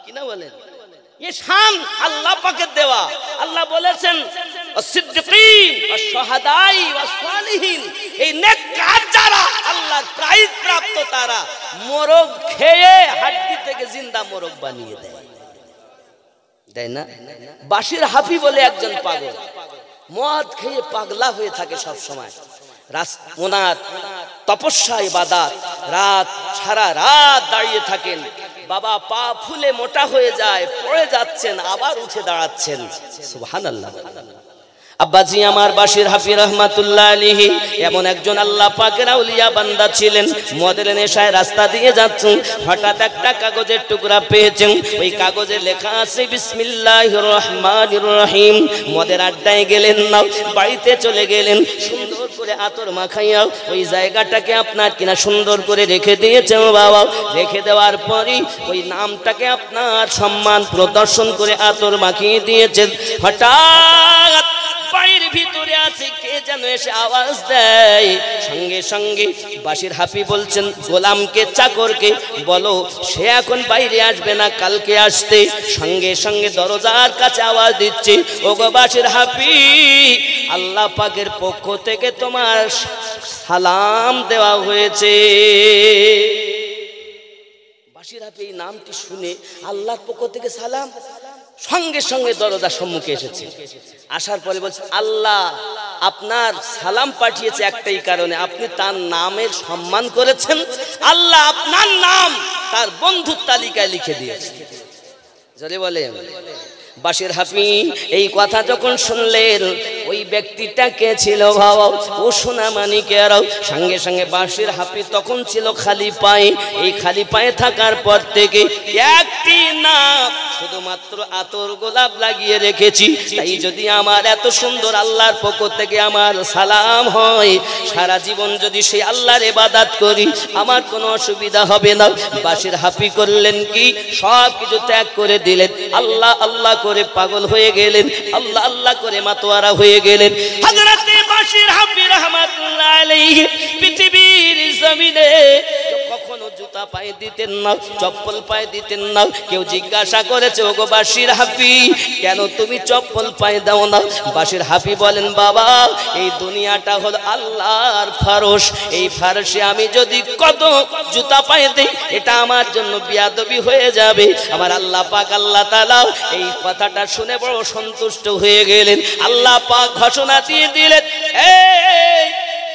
কি না বলেন? ये शान अल्लाह पाकेर देवा। अल्लाह बोलेছেন as-siddiqin was-shuhada'i was-salihin, এই নেক কাজ যারা আল্লাহর প্রাইজ প্রাপ্ত তারা মোরগ খেয়ে হাড্ডি থেকে জিন্দা মোরগ বানিয়ে দেয়, দেয় না? বাশির হাফি বলে একজন পাগল, মদ খেয়ে পাগলা হয়ে থাকে সব সময়। ওনার তপস্যা ইবাদত, রাত সারা রাত দাঁড়িয়ে থাকেন। বাবা পা ফুলে মোটা হয়ে যায়, পড়ে যাচ্ছেন, আবার উঠে দাঁড়াচ্ছেন। সুবহানাল্লাহ। আব্বাজি আমার বাশির হাফি রহমাতুল্লাহ আলাইহি এমন একজন আল্লাহ পাকের আউলিয়া বান্দা ছিলেন। মদের নেশায় রাস্তা দিয়ে যাচ্ছেন, হঠাৎ একটা কাগজের টুকরা পেয়েছেন। ওই কাগজে লেখা আছে বিসমিল্লাহির রহমানির রহিম। মদের আড্ডায় গেলেন না, বাড়িতে চলে গেলেন, সুন্দর করে আতর মাখাইয়া ওই জায়গাটাকে আপনার কিনা সুন্দর করে রেখে দিয়েছেন বাবা। রেখে দেওয়ার পরই ওই নামটাকে আপনার সম্মান প্রদর্শন করে আতর মাখিয়ে দিয়েছেন। হঠাৎ বাড়ির ভিতরে আছে কে যেন এসে আওয়াজ দেয়। সঙ্গে সঙ্গে বাশির হাফি বলছেন গোলামকে, চাকরকে বলো সে এখন বাইরে আসবে না, কালকে আসতে। সঙ্গে সঙ্গে দরজার কাছে আওয়াজ দিচ্ছে, ওগো বাশির হাফি, আল্লাহ পাকের পক্ষ থেকে তোমার সালাম দেওয়া হয়েছে। বাশির হাফি এই নামটি শুনে আল্লাহর পক্ষ থেকে সালাম, সঙ্গে সঙ্গে দরজার সম্মুখে এসেছে। আসার পরে বলছে আল্লাহ আপনার সালাম পাঠিয়েছে একটাই কারণে, আপনি তার নামের সম্মান করেছেন, আল্লাহ আপনার নাম তার বন্ধুর তালিকায় লিখে দিয়েছে। জোরে বলেন। বাশির হাফি এই কথা যখন শুনলেন, ওই ব্যক্তিটা কে ছিল ভাবা, ও সোনা মানিকেরাও। সঙ্গে সঙ্গে বাশির হাফি তখন ছিল খালি পায়ে। এই খালি পায়ে থাকার পর থেকে একটি না শুধুমাত্র আতর গোলাপ লাগিয়ে রেখেছি। তাই যদি আমার এত সুন্দর আল্লাহর পক্ষ থেকে আমার সালাম হয়, সারা জীবন যদি সেই আল্লাহর ইবাদত করি আমার কোনো অসুবিধা হবে না। বাশির হাফি করলেন কি, সব কিছু ত্যাগ করে দিলেন, আল্লাহ আল্লাহ করে পাগল হয়ে গেলেন, আল্লাহ আল্লাহ করে মাতোয়ারা হয়ে গেলেন। হযরতে বাশির হাফি রাহমাতুল্লাহ আলাইহি পৃথিবীর জমিনে কখনো জুতা পায়ে দিতেন না, চপ্পল পায়ে দিতেন না। কেউ জিজ্ঞাসা করেছে ওগো বাশির হাফি কেন তুমি চপ্পল পায়ে দাও না? বাশির হাফি বলেন বাবা এই দুনিয়াটা হলো আল্লাহর ফারশ, এই ফারশে আমি যদি কত জুতা পায়ে দেই এটা আমার জন্য বিয়াদবি হয়ে যাবে। আমার আল্লাহ পাক আল্লাহ তাআলা এই কথাটা শুনে বড় সন্তুষ্ট হয়ে গেলেন। আল্লাহ পাক ঘোষণা দিয়ে দিলেন, এই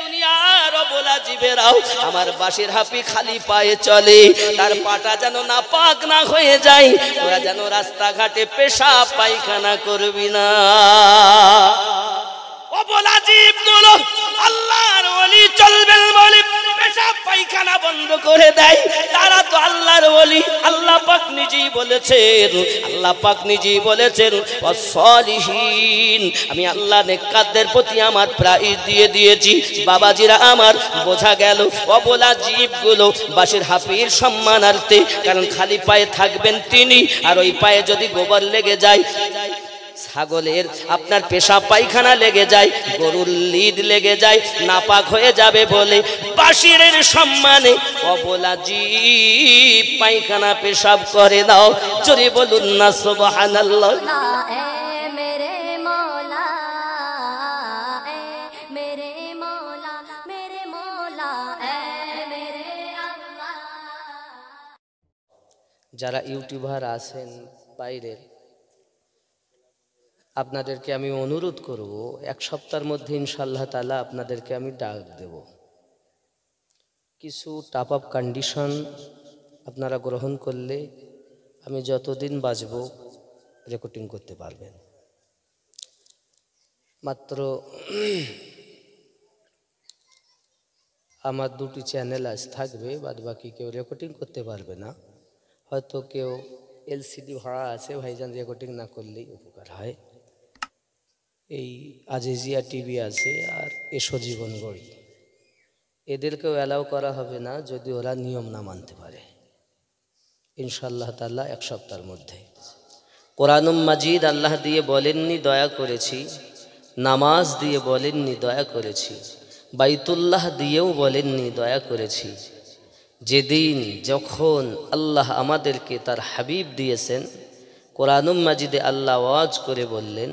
দুনিয়ার অবলা জীবেরাও আমার বাশির হাফি খালি পায়ে চলে, তার পাটা যেন না পাক না হয়ে যায়, তোরা যেন রাস্তাঘাটে পেশাব পায়খানা করবি না। অবলা জীবগুলো আল্লাহর ওলি চলবেন বলে পেশাব পায়খানা বন্ধ করে দেয়, তারা তো আল্লাহর ওলি। আল্লাহ পাক নিজেই বলেছেন, আল্লাহ পাক নিজেই বলেছেন ওয়াস-সালিহিন, আমি আল্লাহ নেককারদের প্রতি আমার প্রাইজ দিয়ে দিয়েছি। বাবাজিরা আমার বোঝা গেল অবলা জীবগুলো বাশির হাফির সম্মানার্থে, কারণ খালি পায়ে থাকবেন তিনি, আর ওই পায়ে যদি গোবর লেগে যায়, ছাগলের আপনার পেশাব পায়খানা লেগে যায়, গরুর লিদ লেগে যায়, নাপাক হয়ে যাবে বলে বাশিরের সম্মানে অবলা জীব পায়খানা পেশাব করে দাও। জোরে বলুন না সুবহানাল্লাহ। যারা ইউটিউবার আছেন বাইরের, আপনাদেরকে আমি অনুরোধ করব এক সপ্তাহের মধ্যে ইনশাআল্লাহ তাআলা আপনাদেরকে আমি ডাক দেব। কিছু টাপ আপ কন্ডিশন আপনারা গ্রহণ করলে আমি যতদিন বাঁচব রেকর্ডিং করতে পারবেন। মাত্র আমার দুটি চ্যানেল আজ থাকবে, বাদ বাকি কেউ রেকর্ডিং করতে পারবে না। হয়তো কেউ এলসিডি ভাড়া আছে, ভাইজান রেকর্ডিং না করলেই উপকার হয়। এই আজিজিয়া টিভি আছে আর এসো জীবন গড়ি, এদেরকেও অ্যালাউ করা হবে না যদি ওরা নিয়ম না মানতে পারে। ইনশাআল্লাহ তাআলা এক সপ্তাহের মধ্যে কোরআনুম মাজিদ আল্লাহ দিয়ে বলেননি দয়া করেছি, নামাজ দিয়ে বলেননি দয়া করেছি, বাইতুল্লাহ দিয়েও বলেননি দয়া করেছি, যেদিন যখন আল্লাহ আমাদেরকে তার হাবিব দিয়েছেন, কোরআনুল মাজিদে আল্লাহ ওয়াজ করে বললেন,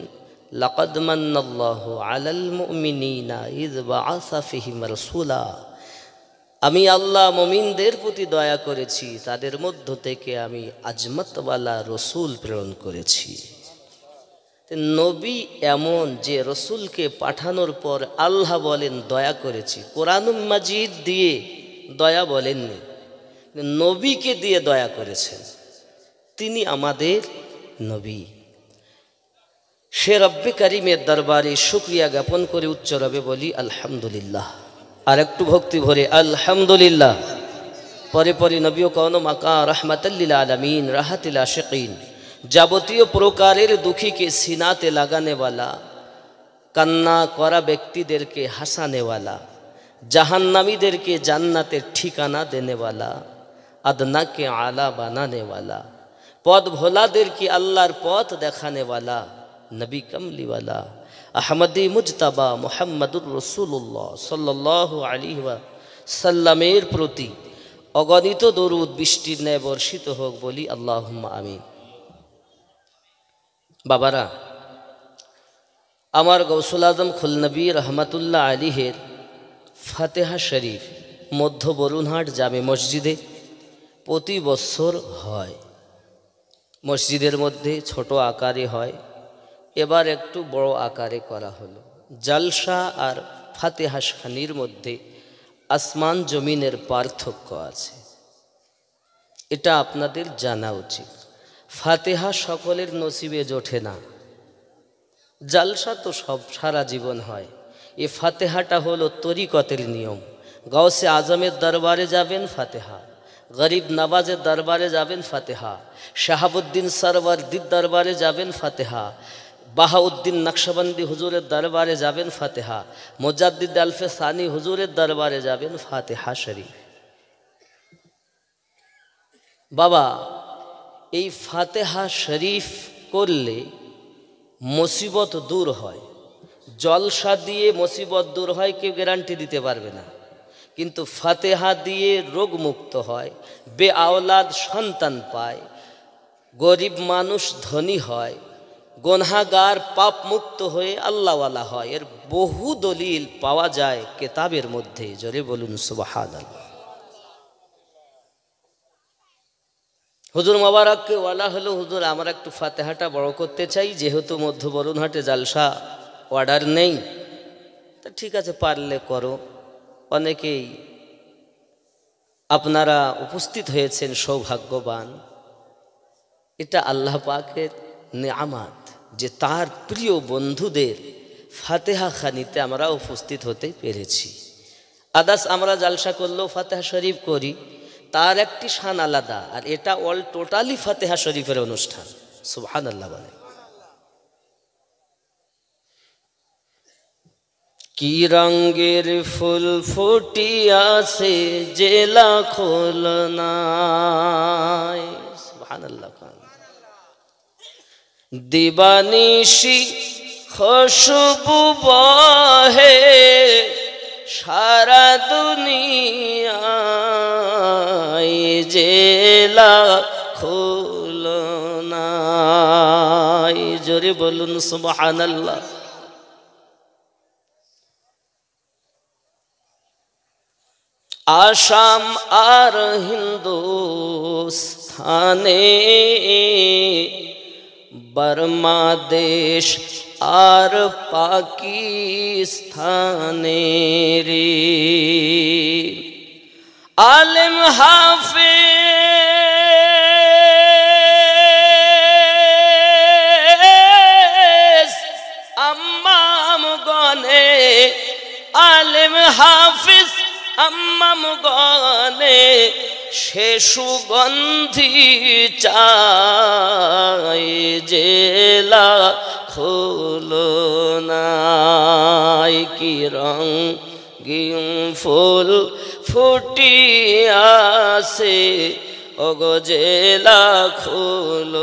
লাকাদ মান্নাল্লাহু আলাল মুমিনিনা ইয বাআসা ফিহিম রাসূলা, আমি আল্লাহ মুমিনদের প্রতি দয়া করেছি, তাদের মধ্য থেকে আমি আজমতওয়ালা রসুল প্রেরণ করেছি। নবী এমন যে রসুলকে পাঠানোর পর আল্লাহ বলেন দয়া করেছি, কোরআনুল মাজিদ দিয়ে দয়া বলেননি, নবীকে দিয়ে দয়া করেছেন, তিনি আমাদের নবী। সে রব্বে কারিমের দরবারে শুকরিয়া জ্ঞাপন করে উচ্চ রবে বলি আলহামদুলিল্লাহ। আর একটু ভক্তি ভরে আলহামদুলিল্লাহ। পরে পরে নবী ও কওন মাকা রহমাতাল্লিল আলামিন রাহাতিল আশিকিন, যাবতীয় প্রকারের দুঃখীকে সিনাতে লাগানেওয়ালা, কান্না করা ব্যক্তিদেরকে হাসানেওয়ালা, জাহান্নামীদেরকে জান্নাতের ঠিকানা দেনেওয়ালা, আদনাকে আলা বানানেওয়ালা, পথ ভোলাদেরকে আল্লাহর পথ দেখানেওয়ালা, নবী কমলিওয়ালা আহমদী মুজতাবা মুহাম্মদুর রসুল্লাহ সাল্লাল্লাহু আলাইহি ওয়াসাল্লামের প্রতি অগণিত দরুদ বৃষ্টির ন্যায় বর্ষিত হোক বলি আল্লাহুম্মা আমিন। বাবারা, আমার গৌসুল আজম খুলনবী রহমাতুল্লাহ আলিহের ফাতেহা শরীফ মধ্য বরুণহাট জামে মসজিদে প্রতি বছর হয়। মসজিদের মধ্যে ছোট আকারে হয়, এবার একটু বড় আকারে করা হলো। জালসা আর ফাতেহা খানির মধ্যে আসমান জমিনের পার্থক্য আছে, এটা আপনাদের জানা উচিত। ফাতেহা সকলের নসিবে জোটে না, জালসা তো সব সারা জীবন হয়। এ ফাতেহাটা হলো তরিকতের নিয়ম। গাউসে আজমের দরবারে যাবেন ফাতেহা, গরিব নওয়াজের দরবারে যাবেন ফাতেহা, শাহাবুদ্দিন সরওয়ারদির দরবারে যাবেন ফাতেহা, বাহাউদ্দিন নকশবন্দি হুজুরের দরবারে যাবেন ফাতেহা, মুজাদ্দিদ আলফে সানি হুজুরের দরবারে যাবেন ফাতেহা শরীফ। বাবা, এই ফাতেহা শরীফ করলে মুসিবত দূর হয়। জলসা দিয়ে মুসিবত দূর হয় কেউ গ্যারান্টি দিতে পারবে না, কিন্তু ফাতেহা দিয়ে রোগ মুক্ত হয়, বে আওলাদ সন্তান পায়, গরিব মানুষ ধনী হয়, গুনাহগার পাপ মুক্ত হয়ে আল্লাহওয়ালা হয়। এর বহু দলিল পাওয়া যায় কিতাবের মধ্যে। জোরে বলুন সুবহানাল্লাহ। হুজুর মোবারককে ওয়ালা হলো, হুজুর আমরা একটু ফাতেহাটা বড় করতে চাই, যেহেতু মধ্য বরুণহাটে জালসা অর্ডার নেই। তা ঠিক আছে, পারলে করো। অনেকেই আপনারা উপস্থিত হয়েছেন, সৌভাগ্যবান। এটা আল্লাহ পাকের নেয়ামত যে তার প্রিয় বন্ধুদের ফাতেহা খানিতে আমরা উপস্থিত হতে পেরেছি। আদাস আমরা জালসা করলেও ফাতেহা শরীফ করি, তার একটি শান আলাদা, আর এটা অল টোটালি ফাতেহা শরীফের অনুষ্ঠান। সুবহানাল্লাহ বলে। কি রঙের ফুল ফুটিয়াছে যে লাখল নাই, সুবহানাল্লাহ। দিবানিশি খুশবু বহে সারা দুনিয়ায় যে লাখল নাই। জোরে বলুন সুবহানাল্লাহ। আসাম আর হিন্দুস্থানে, বার্মাদেশ আর পাকিস্তানে রে আলেম হাফেজ আম্মাম গনে, আলেম হাফেজ আম্মাম গনে সে সুগন্ধি চাই যে লাখল নাই। কি রঙিন ফুল ফুটিয়াছে ওগো যে লাখল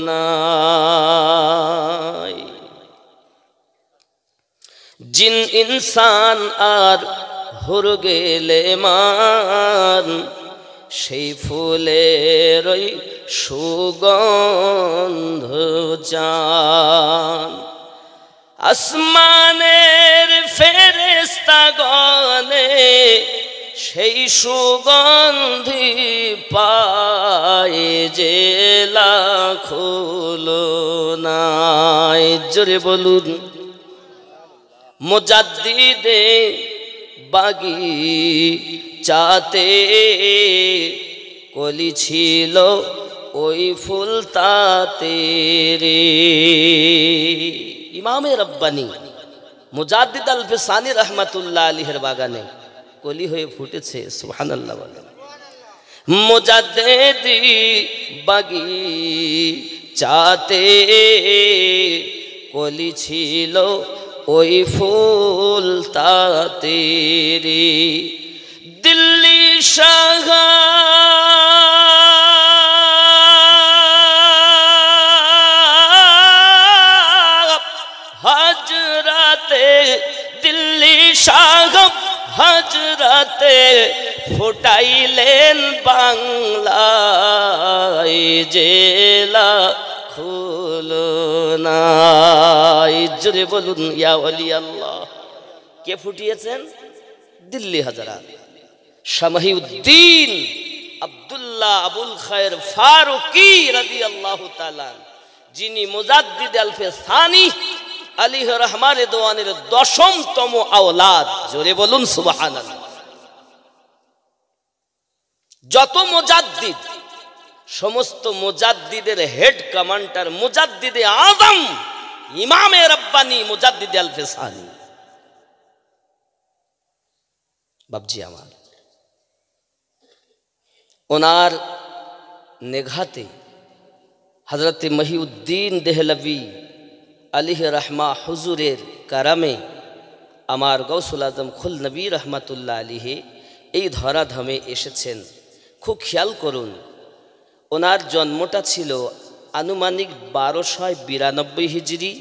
নাই। জিন ইনসান আর হুর গেলে মান, সেই ফুলের ওই সুগন্ধ চান। আসমানের ফেরেশতাগণে সেই সুগন্ধি পায় যে লাখো নাই। জোরে বলুন মুজাদ্দিদে বাগিচাতে কলি ছিল ওই ফুল তাতে রে। ইমামে রব্বানি মুজাদ্দিদ আল ফিসানি রহমাতুল্লাহ আলাইহির বাগানে কলি হয়ে ফুটেছে। সুবহানাল্লাহ বলেন। মুজাদ্দিদি বাগিচাতে কলি ছিল ওই ফুল তাতে রে। দিল্লি শাহ হজরতে দিল্লি শাহ হজরতে ফুটাইলেন বাংলায় জেলা খুলো নাই। জোরে বলুন ইয়া ওলি আল্লাহ। কে ফুটিয়েছেন? দিল্লি হযরত শামহিউদ্দিন আব্দুল্লাহ আবুল খায়ের ফারুকি রাদিয়াল্লাহু তাআলা, যিনি মুজাদ্দিদ আল ফিসানি আলাইহির রহমানের দোয়ানের 10তম আওলাদ। জোরে বলুন সুবহানাল্লাহ। যত মুজাদ্দিদ, সমস্ত মুজাদ্দিদের হেড কমান্ডার মুজাদ্দিদে আজম ইমামে রব্বানি মুজাদ্দিদ আল ফিসানি। বাবজি আমার, ওনার নেঘাতে হযরত মহিউদ্দিন দেহলভি আলাইহি রহমা হুজুরের কারামে আমার গৌসুল আজম খুল নবী রহমাতুল্লাহ আলাইহি এই ধরাধামে এসেছেন। খুব খেয়াল করুন, ওনার জন্মটা ছিল আনুমানিক 1292 হিজরি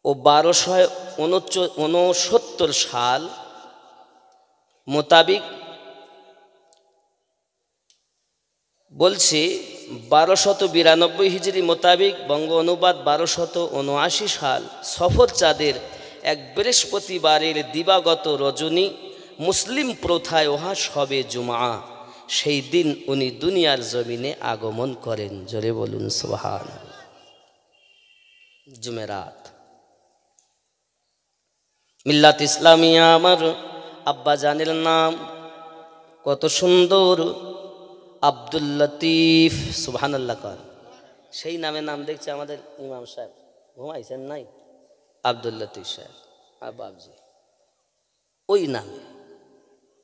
ও 1269 সাল মোতাবিক। বলছি 1292 হিজরি মোতাবিক, বঙ্গ অনুবাদ 1279 সাল সফর চাঁদের এক বৃহস্পতিবারের দিবাগত রজনী, মুসলিম প্রথায় ওহা সবে জুমা, সেই দিন উনি দুনিয়ার জমিনে আগমন করেন। জোরে বলুন সুবহানাল্লাহ। জুমেরাত। মিল্লাত ইসলামিয়া আমার আব্বা জানের নাম কত সুন্দর, আব্দুল লতিফ। সুবহানাল্লাহ কর। সেই নামে নাম দেখছে আমাদের ইমাম সাহেব, ঘুমাইছেন নাই? আব্দুল লতিফ সাহেব বাবজি, ওই নামে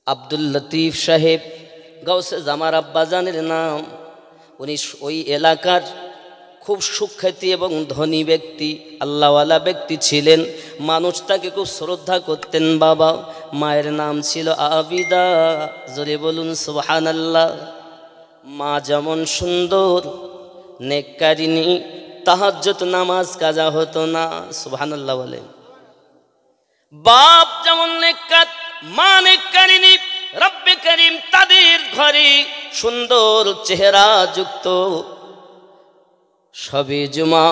আব্দুল লতিফ সাহেব গাউসে জামার আব্বাজানের নাম। উনি ওই এলাকার খুব সুখ্যাতি এবং ধনী ব্যক্তি, আল্লাহওয়ালা ব্যক্তি ছিলেন। মানুষ তাকে খুব শ্রদ্ধা করতেন। বাবা মায়ের নাম ছিল আবিদা। জোরে বলুন সুবহানাল্লাহ। মা যেমন সুন্দর নেককারিনী, তাহাজ্জুদ নামাজ কাজা হতো না। সুবহানাল্লাহ বলেন। বাপ যেমন নেককার, মা নেককারিনী। রব্বে করিম তাদের ঘরে সুন্দর চেহারা যুক্ত সবে জুমা।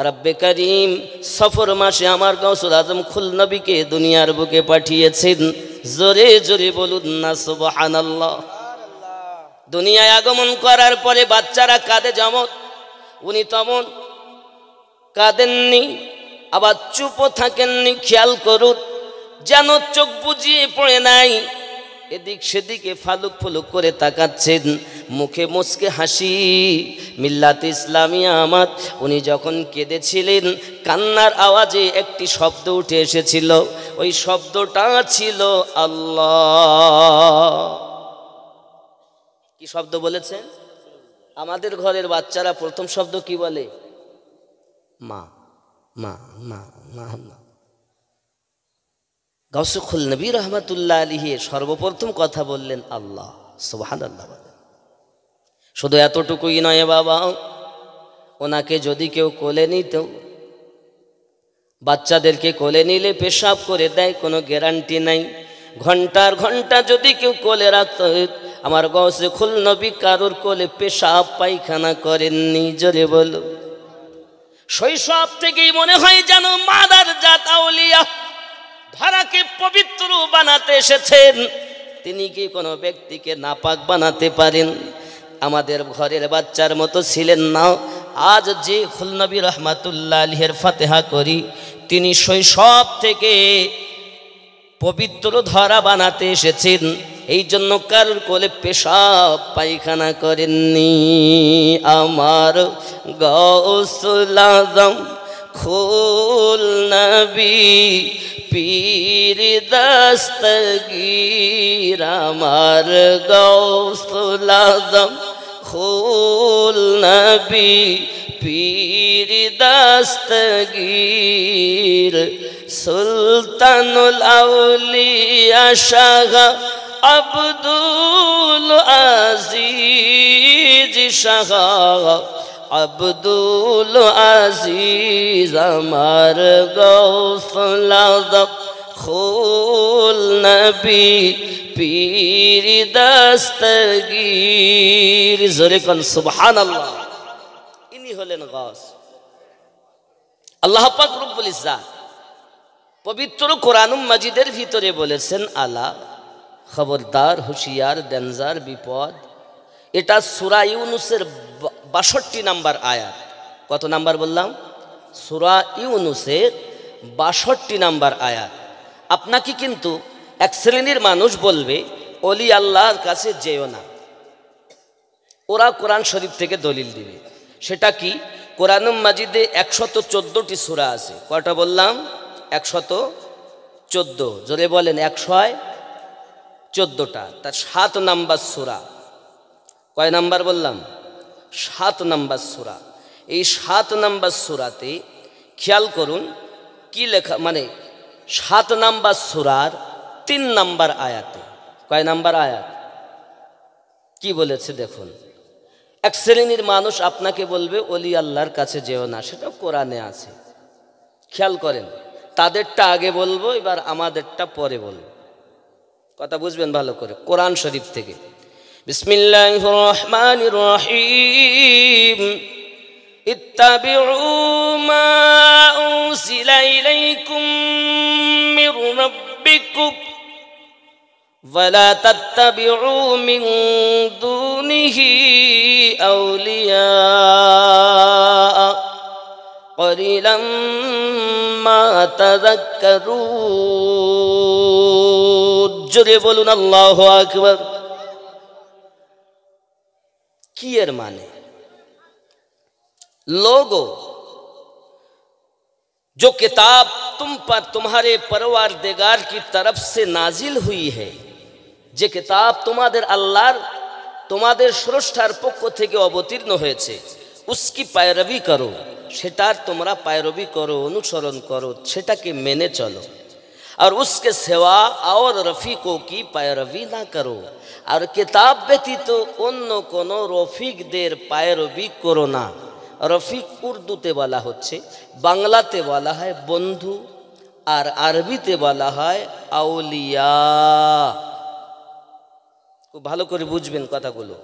রব্বে করিম সফর মাসে আমার গাউসুল আজম খুল নবীকে দুনিয়ার বুকে পাঠিয়েছেন। জোরে জোরে বলুন না সুবহানাল্লাহ। দুনিয়ায় আগমন করার পরে বাচ্চারা কাঁদে যেমন, উনি তেমন কাঁদেননি, আবার চুপও থাকেননি। খেয়াল করুন, যেন চোখ বুজিয়ে পড়ে নাই, এদিক সেদিকে ফালুক ফুলুক করে তাকাচ্ছেন, মুখে মুচকে হাসি। মিল্লাত ইসলামিয়া আমার, উনি যখন কেঁদেছিলেন, কান্নার আওয়াজে একটি শব্দ উঠে এসেছিল। ওই শব্দটা ছিল আল্লাহ। কি শব্দ বলেছেন? আমাদের ঘরের বাচ্চারা প্রথম শব্দ কি বলে? মা মা মা মা মা। গাউসে খুল নবী রহমাতুল্লাহ আলাইহি সর্বপ্রথম কথা বললেন আল্লাহ। সুবহানাল্লাহ। শুধু এতটুকুই নয় বাবা, ওনাকে যদি কেউ কোলে নিত, বাচ্চাদেরকে কোলে নিলে পেশাব করে দেয়, কোনো গ্যারান্টি নাই। ঘন্টার ঘন্টা যদি কেউ কোলে রাখত, আমার গৌসে খুল নবী কারোর কোলে পেশাব পায়খানা করেননি? জোরে বলো। শৈশব থেকেই মনে হয় যেন মাদার জাত আউলিয়া ধরাকে পবিত্র বানাতে এসেছেন। তিনি কি কোনো ব্যক্তিকে নাপাক বানাতে পারেন? আমাদের ঘরের বাচ্চার মতো ছিলেন না। আজ যে খুল নবী রহমাতুল্লাহ আলাইহির ফাতিহা করি, তিনি শৈশব থেকে পবিত্র ধরা বানাতে এসেছেন। এই জন্য কারোর কোলে পেশাব পায়খানা করেননি। আমার গৌসুল আজম খুল নবী পীর দস্তগীর, আমার গৌসুল আজম খুল নবী পীর দস্তগীর, সুলতানুল আউলিয়া শাহ আব্দুল আজিজ, শাহ আব্দুল আজিজ, আমার গৌসুল আজম খুল নবী পীর দস্তগীর। জোরে কোন সুবহানাল্লাহ। ইনি হলেন গাউস। আল্লাহ পাক রব্বুল ইজ্জাত পবিত্র কোরআনুল মাজিদের ভিতরে বলেছেন, আলা খবরদার, হুঁশিয়ার, ডেঞ্জার, বিপদ। এটা সূরা ইউনুসের ৬২ নাম্বার আয়াত। কত নাম্বার বললাম? সূরা ইউনুসের ৬২ নাম্বার আয়াত। আপনাকে কিন্তু এক শ্রেণীর মানুষ বলবে ওলি আল্লাহর কাছে যেও না। ওরা কোরআন শরীফ থেকে দলিল দিবে। সেটা কি? কোরআনুল মাজিদে ১১৪টি সূরা আছে। কয়টা বললাম? ১১৪। জোরে বলেন। ১১৪টা। তার ৭ নাম্বার সূরা। কয় নাম্বার বললাম? ৭ নাম্বার সূরা। এই ৭ নাম্বার সূরাতে খেয়াল করুন কি লেখা, মানে ৭ নাম্বার সূরার ৩ নাম্বার আয়াতে। কয় নাম্বার আয়াত? কি বলেছে দেখুন। এক শ্রেণীর মানুষ আপনাকে বলবে ওলি আল্লাহর কাছে যেও না, সেটা কোরআনে আছে। খেয়াল করেন, তাদেরটা আগে বলবো, এবার আমাদেরটা পরে বলবো। কথা বুঝবেন ভালো করে। কোরআন শরীফ থেকে বিসমিল্লাহির রহমানির রহিম, ইত্তাবিউ মা উনসিলা ইলাইকুম মির রাব্বিকুম ওয়ালা তাত্তাবিউ মিন দুনিহি আউলিয়া ক্বালিলাম মা তাযাক্কারুন। জোরে বলুন আল্লাহু আকবার। কি এর মানে? लोगो जो किताब तुम पर तुम्हारे परवरदिगार की तरफ से नाजिल हुई है, যে কিতাব তোমাদের আল্লাহর, তোমাদের স্রষ্টার পক্ষ থেকে অবতীর্ণ হয়েছে, उसकी पैरवी करो, সেটার তোমরা पैरवी करो, অনুসরণ করো, সেটাকে মেনে চলো। और उसके सिवा और रफीकों की पैरवी ना करो, और किताब ব্যতীত অন্য কোনো রফিকদের पैरवी করো না। রফিক উর্দুতে বলা হচ্ছে, বাংলাতে বলা হয় বন্ধু, আর আরবিতে বলা হয় আউলিয়া। খুব ভালো করে বুঝবেন কথাগুলো,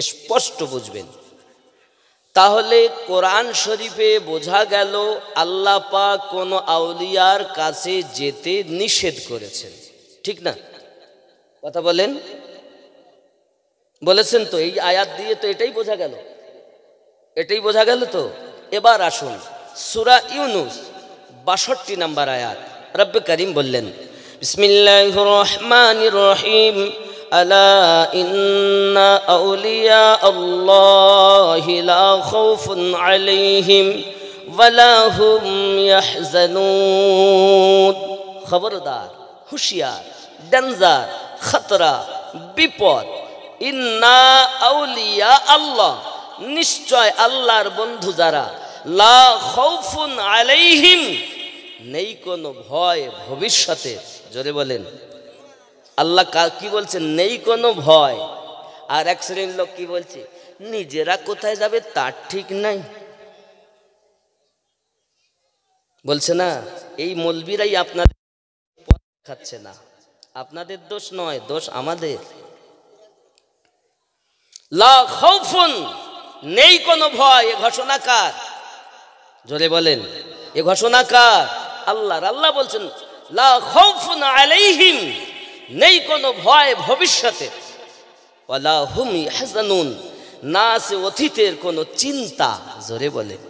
স্পষ্ট বুঝবেন। তাহলে কোরআন শরীফে বোঝা গেল আল্লাহ পাক কোন আউলিয়ার কাছে যেতে নিষেধ করেছেন, ঠিক না? কথা বলেন, বলেছেন তো? এই আয়াত দিয়ে তো এটাই বোঝা গেল, এটাই বোঝা গেল তো। এবার আসুন সূরা ইউনুস ৬২ নাম্বার আয়াত। রব্বে করিম বললেন, বিসমিল্লাহির রহমানির রহিম, আলা ইন্না আউলিয়া আল্লাহি লা খাউফুন আলাইহিম ওয়ালা হুম ইয়াহজানুন। খবরদার, হুঁশিয়ার, ডেঞ্জার, খতরা, বিপদ। ইন্না আউলিয়া আল্লাহ, নিশ্চয় আল্লাহর বন্ধু যারা, লা খাউফুন আলাইহিম, নেই কোনো ভয় ভবিষ্যতে। জোরে বলেন। আল্লাহ কি বলছেন? নেই কোনো ভয়। আর এক শ্রেণীর লোক কি বলছে? নিজেরা কোথায় যাবে তার ঠিক নাই। বলছে না, এই মৌলবীরাই আপনাদের পথ দেখাচ্ছে না। আপনাদের দোষ নয়, দোষ আমাদের। লা খাউফুন, নেই কোনো ভয়। এ ঘোষণা কার? জোরে বলেন, এ ঘোষণা কার? আল্লাহর। আল্লাহ বলছেন লা খাউফুন আলাইহিম, নেই কোনো ভয় ভবিষ্যতে, ওয়ালা হুম ইয়াহজানুন, না আছে অতীতের কোনো চিন্তা। জোরে বলেন,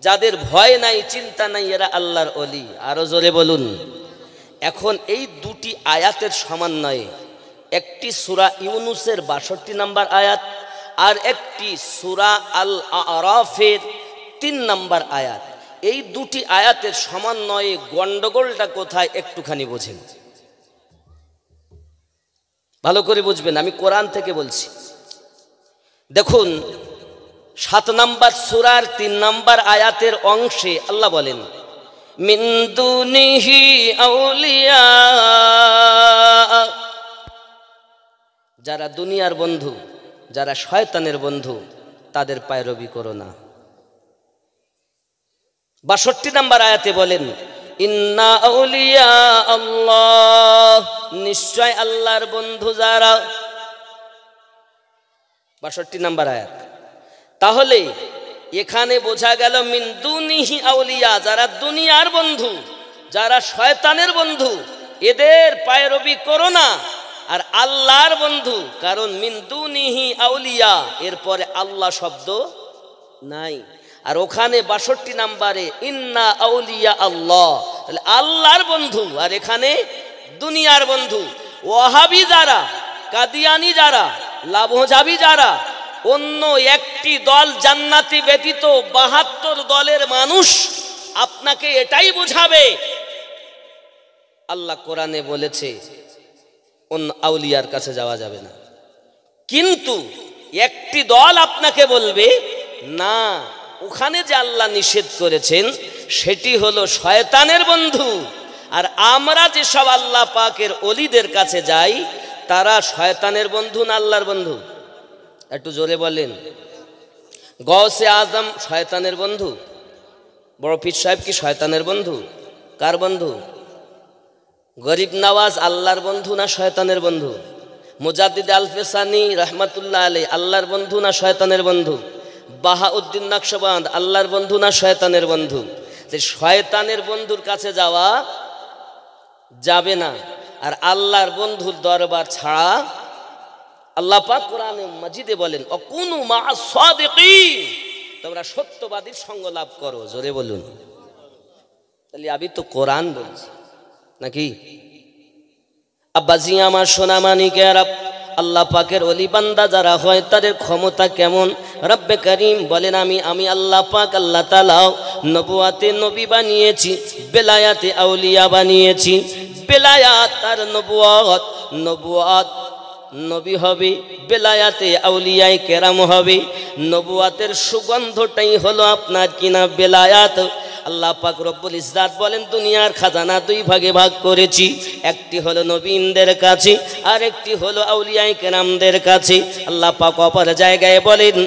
যাদের ভয় নাই, চিন্তা নাই, এরা আল্লাহর ওলি। আরো জোরে বলুন। এখন এই দুটি আয়াতের সমন্বয়ে একটি সূরা ইউনুসের 62 নম্বর আয়াত, আর একটি সূরা আল আরাফের 3 নম্বর আয়াত, এই দুটি আয়াতের সমন্বয়ে গন্ডগোলটা কোথায় একটুখানি বোঝেন, ভালো করে বুঝবেন। আমি কোরআন থেকে বলছি। দেখুন 7 নম্বর সূরার 3 নম্বর আয়াতের অংশে আল্লাহ বলেন মিন দুনিহি আউলিয়া, যারা দুনিয়ার বন্ধু, যারা শয়তানের বন্ধু, তাদের পায়রবি করো না। 62 নম্বর আয়াতে বলেন ইন্না আউলিয়া আল্লাহ, নিশ্চয় আল্লাহর বন্ধু যারা। 62 নম্বর আয়াত। তাহলে এখানে বোঝা গেল মিন দুনিহি আউলিয়া, যারা দুনিয়ার বন্ধু, যারা শয়তানের বন্ধু, এদের পায়রবি করো না। আর আল্লাহর বন্ধু, কারণ মিন দুনিহি আউলিয়া, এরপরে আল্লাহ শব্দ নাই। আর ওখানে 62 নম্বরে ইন্না আউলিয়া আল্লাহ, তাহলে আল্লাহর বন্ধু, আর এখানে দুনিয়ার বন্ধু। ওয়াহাবি যারা, কাদিয়ানি যারা, লাভজাবি যারা, অন্য একটি দল জান্নাতি ব্যতীত 72 দলের মানুষ আপনাকে এটাই বোঝাবে আল্লাহ কোরআনে বলেছে অন্য আউলিয়ার কাছে যাওয়া যাবে না। কিন্তু একটি দল আপনাকে বলবে না, ওখানে যে আল্লাহ নিষেধ করেছেন সেটি হলো শয়তানের বন্ধু। আর আমরা যেসব আল্লাহ পাকের ওলিদের কাছে যাই, তারা শয়তানের বন্ধু না আল্লাহর বন্ধু? একটু জোরে বলেন। গৌসে আজম শয়তানের বন্ধু? বড় পীর সাহেব কি শয়তানের বন্ধু? কার বন্ধু? গরিব নওয়াজ আল্লাহর বন্ধু না শয়তানের বন্ধু? মুজাদ্দিদ আল-ফেসানি রহমাতুল্লাহ আলাইহি আল্লাহর বন্ধু না শয়তানের বন্ধু? বাহাউদ্দিন নকশবন্দ আল্লাহর বন্ধু না শয়তানের বন্ধু? যে শয়তানের বন্ধুর কাছে যাওয়া যাবে না। আর আল্লাহর বন্ধুর দরবার ছাড়া, আল্লাহ পাক কোরআনে মাজিদে বলেন অকুনু মা'আস সাদিকিন, তোমরা সত্যবাদীর সঙ্গ লাভ করো। জোরে বলুন। তাহলে আমি তো কোরআন বলছি নাকি? আব্বাজি আমার সোনা মানিকেরা, আল্লাহ পাকের ওলি বান্দা যারা হয় তাদের ক্ষমতা কেমন? রব্বে করিম বলেন আমি আল্লাহ পাক আল্লাহ তাআলা নবুয়াতে নবী বানিয়েছি, বেলায়াতে আউলিয়া বানিয়েছি। বেলায়াত আর নবুয়াত, নবুয়াত নবী হবে, বেলায়াতে আউলিয়ায়ে কেরাম হবে। নবুয়াতের সুগন্ধটাই হলো আপনার কিনা বেলায়াত। আল্লাহ পাক রব্বুল ইজ্জাত বলেন দুনিয়ার খাজানা 2 ভাগে ভাগ করেছি, একটি হলো নবীনদের কাছে আর একটি হলো আউলিয়ায়ে কেরামদের কাছে। আল্লাহ পাক অপর জায়গায় বলেন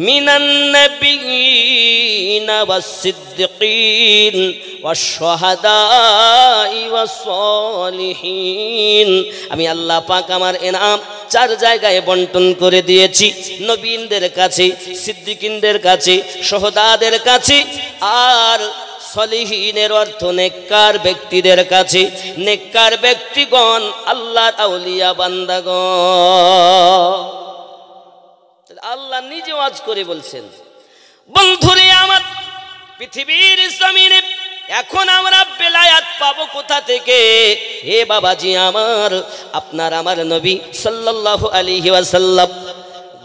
মিনান নাবিয়িনা ওয়াস-সিদ্দিকিন ওয়াশ-শুহাদাই ওয়াস-সালিহিন। আমি আল্লাহ পাক আমার ইনাম 4 জায়গায় বন্টন করে দিয়েছি, নবীনদের কাছে, সিদ্দিকিনদের কাছে, শুহাদাদের কাছে, আর সলিহিনের অর্থ নেককার ব্যক্তিদের কাছে। নেককার ব্যক্তিগণ আল্লাহর আউলিয়া বান্দাগণ। আল্লাহ নিজে ওয়াজ করে বলছেন বন্ধুরে আমার, পৃথিবীর জমিনে এখন আমরা বেলায়াত পাবো কোথা থেকে? হে বাবাজি আমার, আপনার আমার নবী সাল্লাল্লাহু আলাইহি ওয়াসাল্লাম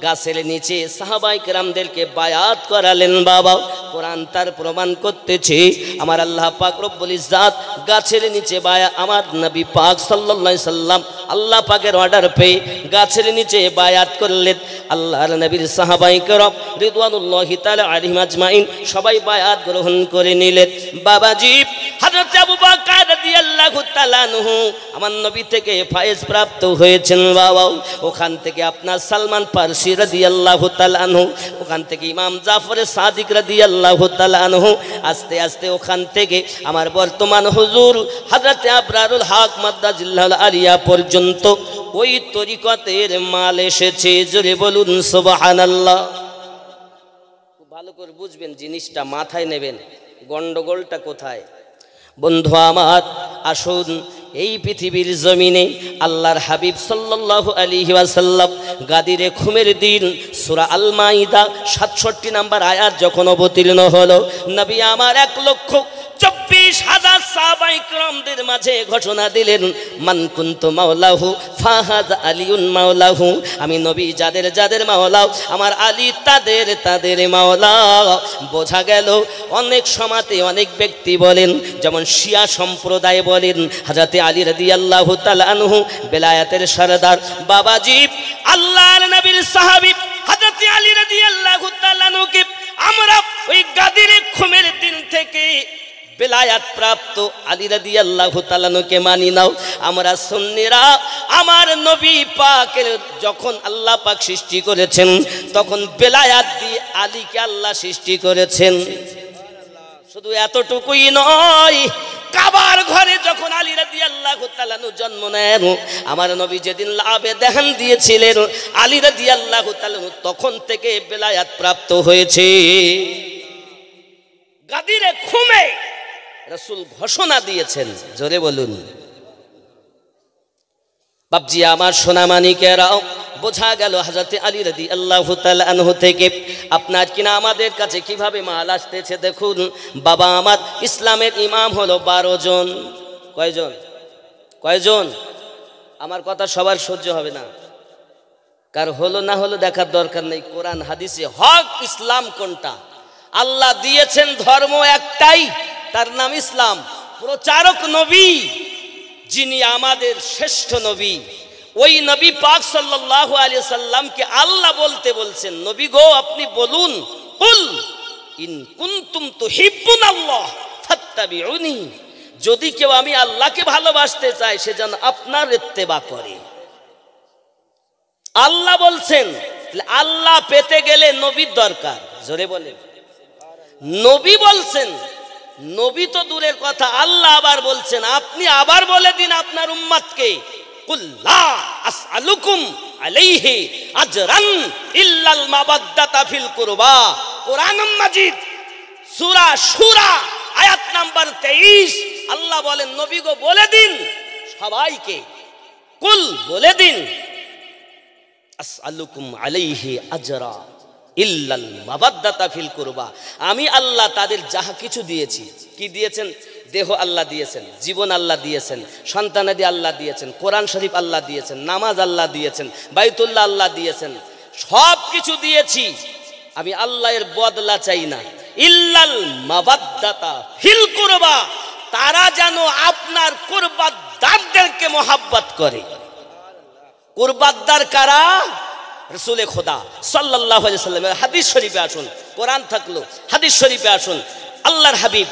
গাছের নিচে সাহাবায়ে কেরামদেরকে বায়াত করালেন। বাবা কোরআন তার প্রমাণ করতেছে। আমার আল্লাহ পাক রব্বুল ইজ্জাত গাছের নিচে আমার নবী পাক সাল্লাল্লাহু আলাইহি সাল্লাম আল্লাহ পাকের অর্ডার পেয়ে গাছের নিচে বায়াত করলেন। আল্লাহর নবীর সাহাবায়ে কেরাম রিদওয়ানুল্লাহি তাআলা আলাইহিম আজমাইন সবাই বায়াত গ্রহণ করে নিলেন। বাবাজি হযরত আবু বকর রাদিয়াল্লাহু তাআলা আনহু আমার নবী থেকে ফায়েজ প্রাপ্ত হয়েছেন। বাবা ওখান থেকে আপনার সালমান ফারসি রাদিয়াল্লাহু তাআলা আনহু, ওখান থেকে ইমাম জাফর সাদিক রাদিয়াল্লাহু তাআলা আনহু, আস্তে আস্তে ওখান থেকে আমার বর্তমান হুজুর হযরত আবরারুল হক মাদ্দাজিল্লাহুল আলিয়া পর্যন্ত ওই তরিকতের মাল এসেছে। জোরে বলুন সুবহানাল্লাহ। খুব ভালো করে বুঝবেন, জিনিসটা মাথায় নেবেন, গন্ডগোলটা কোথায়। বন্ধু আমার, আসুন এই পৃথিবীর জমিনে আল্লাহর হাবিব সাল্লাল্লাহু আলাইহি ওয়াসাল্লাম গাদিরে খুমের দিন সূরা আল মাইদা 67 নম্বর আয়াত যখন অবতীর্ণ হলো, নবী আমার 1,24,000 সাহাবায়ে কিরামদের মাঝে ঘোষণা দিলেন, মান কুনতু মাওলাহু ফাহাদ আলিউন মাওলাহু, আমি নবী যাদের যাদের মাওলা আমার আলী তাদের মাওলা। বোঝা গেল অনেক সমাজে অনেক ব্যক্তি বলেন, যেমন শিয়া সম্প্রদায় বলেন, হযরত আলী রাদিয়াল্লাহু তাআলা আনহু বেলায়েতের সরদার বাবাজি আল্লাহর নবীর সাহাবী হযরত আলী রাদিয়াল্লাহু তাআলা আনহুকে আমরা ওই গাদিরে খুমের দিন থেকে বেলায়াত প্রাপ্ত আলী রাদিয়াল্লাহু তাআলা আনহুকে মানি নাও। আমরা সুন্নিরা আমার নবী পাকের যখন আল্লাহ পাক সৃষ্টি করেছেন তখন বেলায়াত দিয়ে আলীকে আল্লাহ সৃষ্টি করেছেন। শুধু এতটুকুই নয়, কাবার ঘরে যখন আলী রাদিয়াল্লাহু তাআলা আনহু জন্ম নেন, আমার নবী যেদিন লাভে দেহান দিয়েছিলেন আলী রাদিয়াল্লাহু তাআলা আনহু তখন থেকে বেলায়াত প্রাপ্ত হয়েছে। গাদিরে খুমে রাসূল ঘোষণা দিয়েছেন। জোরে বলুন। বাপজি আমার সোনামানিকেরাও, বোঝা গেল হযরত আলী রাদিয়াল্লাহু তাআলা আনহু থেকে আপনার কিনা আমাদের কাছে কিভাবে মাল আসতেছে। দেখুন বাবা আমার, ইসলামের ইমাম হলো 12 জন। কয়জন? আমার কথা সবার সহ্য হবে না, কার হলো না হলো দেখার দরকার নেই। কোরআন হাদিসে হক ইসলাম কোনটা? আল্লাহ দিয়েছেন ধর্ম একটাই, তার নাম ইসলাম। প্রচারক নবী যিনি আমাদের শ্রেষ্ঠ নবী, ওই নবী পাক সাল্লাল্লাহু আলাইহি সাল্লামকে আল্লাহ বলতে বলছেন, নবী গো আপনি বলুন, কুল ইন কুনতুম তুহিব্বুনাল্লাহ ফাত্তাবিউনি, যদি কেউ আমি আল্লাহকে ভালোবাসতে চায় সে যেন আপনার ইত্তেবা করে। আল্লাহ বলছেন, আল্লাহ পেতে গেলে নবীর দরকার। জোরে বলেন। নবী বলছেন, নবী তো দূরের কথা, আল্লাহ আবার বলছেন, আপনি আবার বলে দিন আপনার উম্মতকে, কুল লা আসআলুকুম আলাইহি আজরান ইল্লাল মাওয়াদ্দাতা ফিল কুরবা। কোরআনুল মাজিদ সূরা শুরা আয়াত নাম্বার 23 আল্লাহ বলেন, নবী গো বলে দিন সবাইকে, কুল বলে দিন আসআলুকুম আলাইহি আজরা ইল্লাল মাওয়াদ্দাতা ফিল কুরবা, আমি আল্লাহ তাদের যাহা কিছু দিয়েছি। কি দিয়েছেন? দেহ আল্লাহ দিয়েছেন, জীবন আল্লাহ দিয়েছেন, সন্তানাদি আল্লাহ দিয়েছেন, কোরআন শরীফ আল্লাহ দিয়েছেন, নামাজ আল্লাহ দিয়েছেন, বাইতুল্লাহ আল্লাহ দিয়েছেন, সব কিছু দিয়েছি। আমি আল্লাহর বদলা চাই না। ইল্লাল মাওয়াদ্দাতা ফিল কুরবা, তারা যেন আপনার কুরবাদারদেরকে মহব্বত করে। কুরবাদার কারা? রাসূলে খোদা সাল্লাল্লাহু আলাইহি সাল্লামের হাদিস শরীফে আসুন, কোরআন থাকলো হাদিস শরীফে আসুন। আল্লাহর হাবিব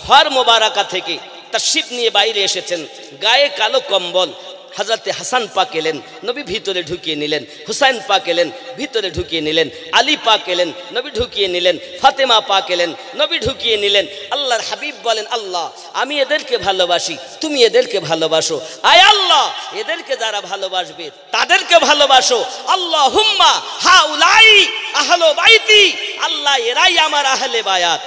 ঘর মোবারকা থেকে তাশরিফ নিয়ে বাইরে এসেছেন, গায়ে কালো কম্বল। হযরতে হাসান পাক এলেন, নবী ভিতরে ঢুকিয়ে নিলেন। হুসাইন পাক এলেন, ভিতরে ঢুকিয়ে নিলেন। আলী পাক এলেন, নবী ঢুকিয়ে নিলেন। ফাতেমা পাক এলেন, নবী ঢুকিয়ে নিলেন। আল্লাহর হাবিব বলেন, আল্লাহ আমি এদেরকে ভালোবাসি, তুমি এদেরকে ভালোবাসো। আয় আল্লাহ, এদেরকে যারা ভালোবাসবে তাদেরকে ভালোবাসো। আল্লাহুম্মা হাউলাই আহলে বাইতি, আল্লাহ এরাই আমার আহলে বায়াত।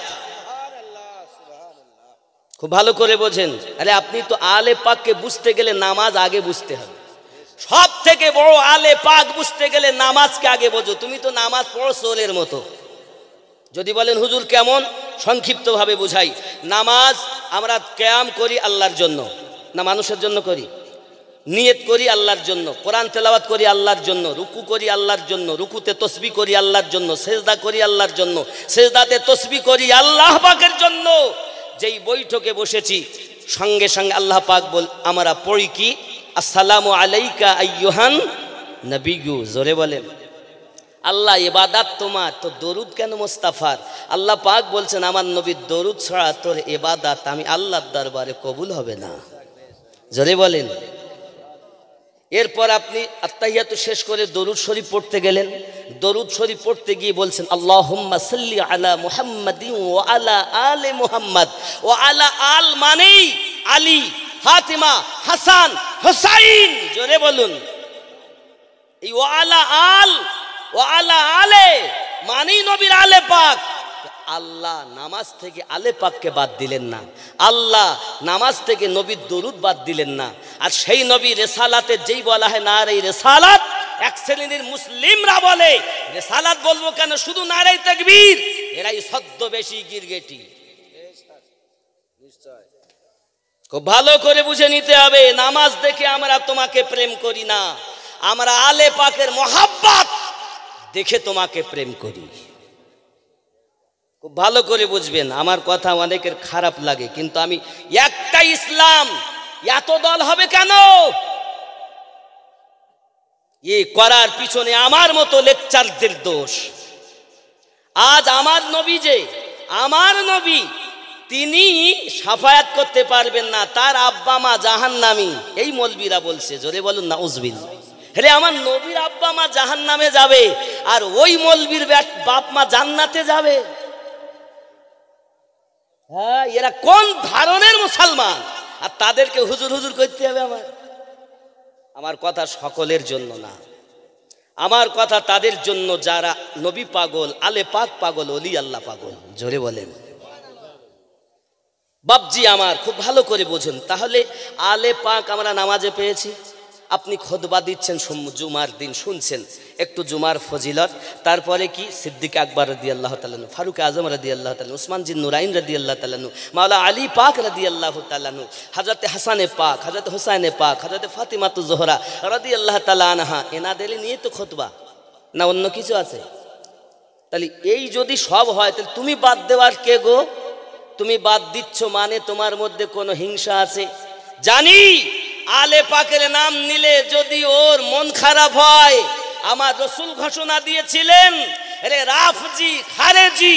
খুব ভালো করে বোঝেন। আরে আপনি তো আলে পাককে বুঝতে গেলে নামাজ আগে বুঝতে হবে। সব থেকে বড় আলে পাক বুঝতে গেলে নামাজকে আগে বোঝো। তুমি তো নামাজ পড়ো সোলের মতো। যদি বলেন হুজুর কেমন, সংক্ষিপ্তভাবে বুঝাই। নামাজ আমরা কিয়াম করি আল্লাহর জন্য, না মানুষের জন্য করি? নিয়ত করি আল্লাহর জন্য, কোরআন তেলাওয়াত করি আল্লাহর জন্য, রুকু করি আল্লাহর জন্য, রুকুতে তসবিহ করি আল্লাহর জন্য, সেজদা করি আল্লাহর জন্য, সেজদাতে তসবিহ করি আল্লাহ পাকের জন্য। যেই বৈঠকে বসেছি সঙ্গে সঙ্গে আল্লাহ পাক বল আমরা পড়ি কি, আসসালামু আলাইকা আইয়ুহান নবিয়্যু। জোরে বলেন। আল্লাহ ইবাদত তোমার, তো দরুদ কেন মুস্তাফার? আল্লাহ পাক বলছেন আমার নবীর দরুদ ছাড়া তোর ইবাদত আমি আল্লাহর দরবারে কবুল হবে না। জোরে বলেন। এরপর আপনি আত্তাহিয়াতু শেষ করে দরুদ শরীফ পড়তে গেলেন। দরুদ শরীফ পড়তে গিয়ে বলছেন আল্লাহুম্মা সাল্লি আলা মুহাম্মাদিন ওয়া আলা আলি মুহাম্মাদ। ওয়া আলা আল মানেই আলী, ফাতিমা, হাসান, হুসাইন। জোরে বলুন। এই ওয়ালা আল ওয়ালা আলে মানি নবীর আলে পাক। আল্লাহ নামাজ থেকে আলে পাককে বাদ দিলেন না, আল্লাহ নামাজ থেকে নবীর দরুদ বাদ দিলেন না। আর সেই নবী রেসালাতে যেই বলা হয় নারে রেসালাত, এক শ্রেণীর মুসলিমরা বলে রেসালাত বলবো কেন, শুধু নারে তাকবীর, এরাই সদ্য বেশি গিরগেটি। খুব ভালো করে বুঝে নিতে হবে, নামাজ দেখে আমরা তোমাকে প্রেম করি না, আমরা আলে পাকের মোহাব্বত দেখে তোমাকে প্রেম করি। খুব ভালো করে বুঝবেন, আমার কথা অনেকের খারাপ লাগে, কিন্তু আমি একটা ইসলাম, এত দল হবে কেন? এই করার পিছনে আমার মতো লেকচারদের দোষ। আজ আমার নবী, যে আমার নবী, তিনি সাফায়াত করতে পারবেন না, তার আব্বা মা জাহান্নামী, এই মৌলবীরা বলছে, জোরে বলুন নাউজুবিল্লাহ। হেরে আমার নবীর আব্বা মা জাহান্নামে যাবে, আর ওই মৌলবীর বাপ মা জান্নাতে যাবে। হ্যাঁ, এরা কোন ধরনের মুসলমান? আর তাদেরকে হুজুর হুজুর করতে হবে? আমার কথা সকলের জন্য না, আমার কথা তাদের জন্য যারা নবী পাগল, আলে পাক পাগল, ওলি আল্লাহ পাগল। জোরে বলেন বাপজি আমার, খুব ভালো করে বোঝেন। তাহলে আলে পাক আমরা নামাজে পেয়েছি। আপনি খুতবা দিচ্ছেন জুমার দিন, শুনছেন একটু জুমার ফজিলত, তারপরে কি সিদ্দিক আকবর রাদিয়াল্লাহু তাআলা, ফারুক আজম রাদিয়াল্লাহু তাআলা, উসমান জিন নুরাইন রাদিয়াল্লাহু তাআলা, মাওলা আলী পাক রাদিয়াল্লাহু তাআলা, হযরত হাসানে পাক, হযরত হুসাইনে পাক, হযরত ফাতিমাতু জোহরা রাদিয়াল্লাহু তাআলা আনহা, এনাদের নিয়ে তো খুতবা না, অন্য কিছু আছে? তাহলে এই যদি সব হয়, তাহলে তুমি বাদ দেওয়ার কে গো? তুমি বাদ দিচ্ছ মানে তোমার মধ্যে কোনো হিংসা আছে। জানি আলে পাকের নাম নিলে যদি ওর মন খারাপ হয়, আমার রসুল ঘোষণা দিয়েছিলেন, রে রাফজি খারেজি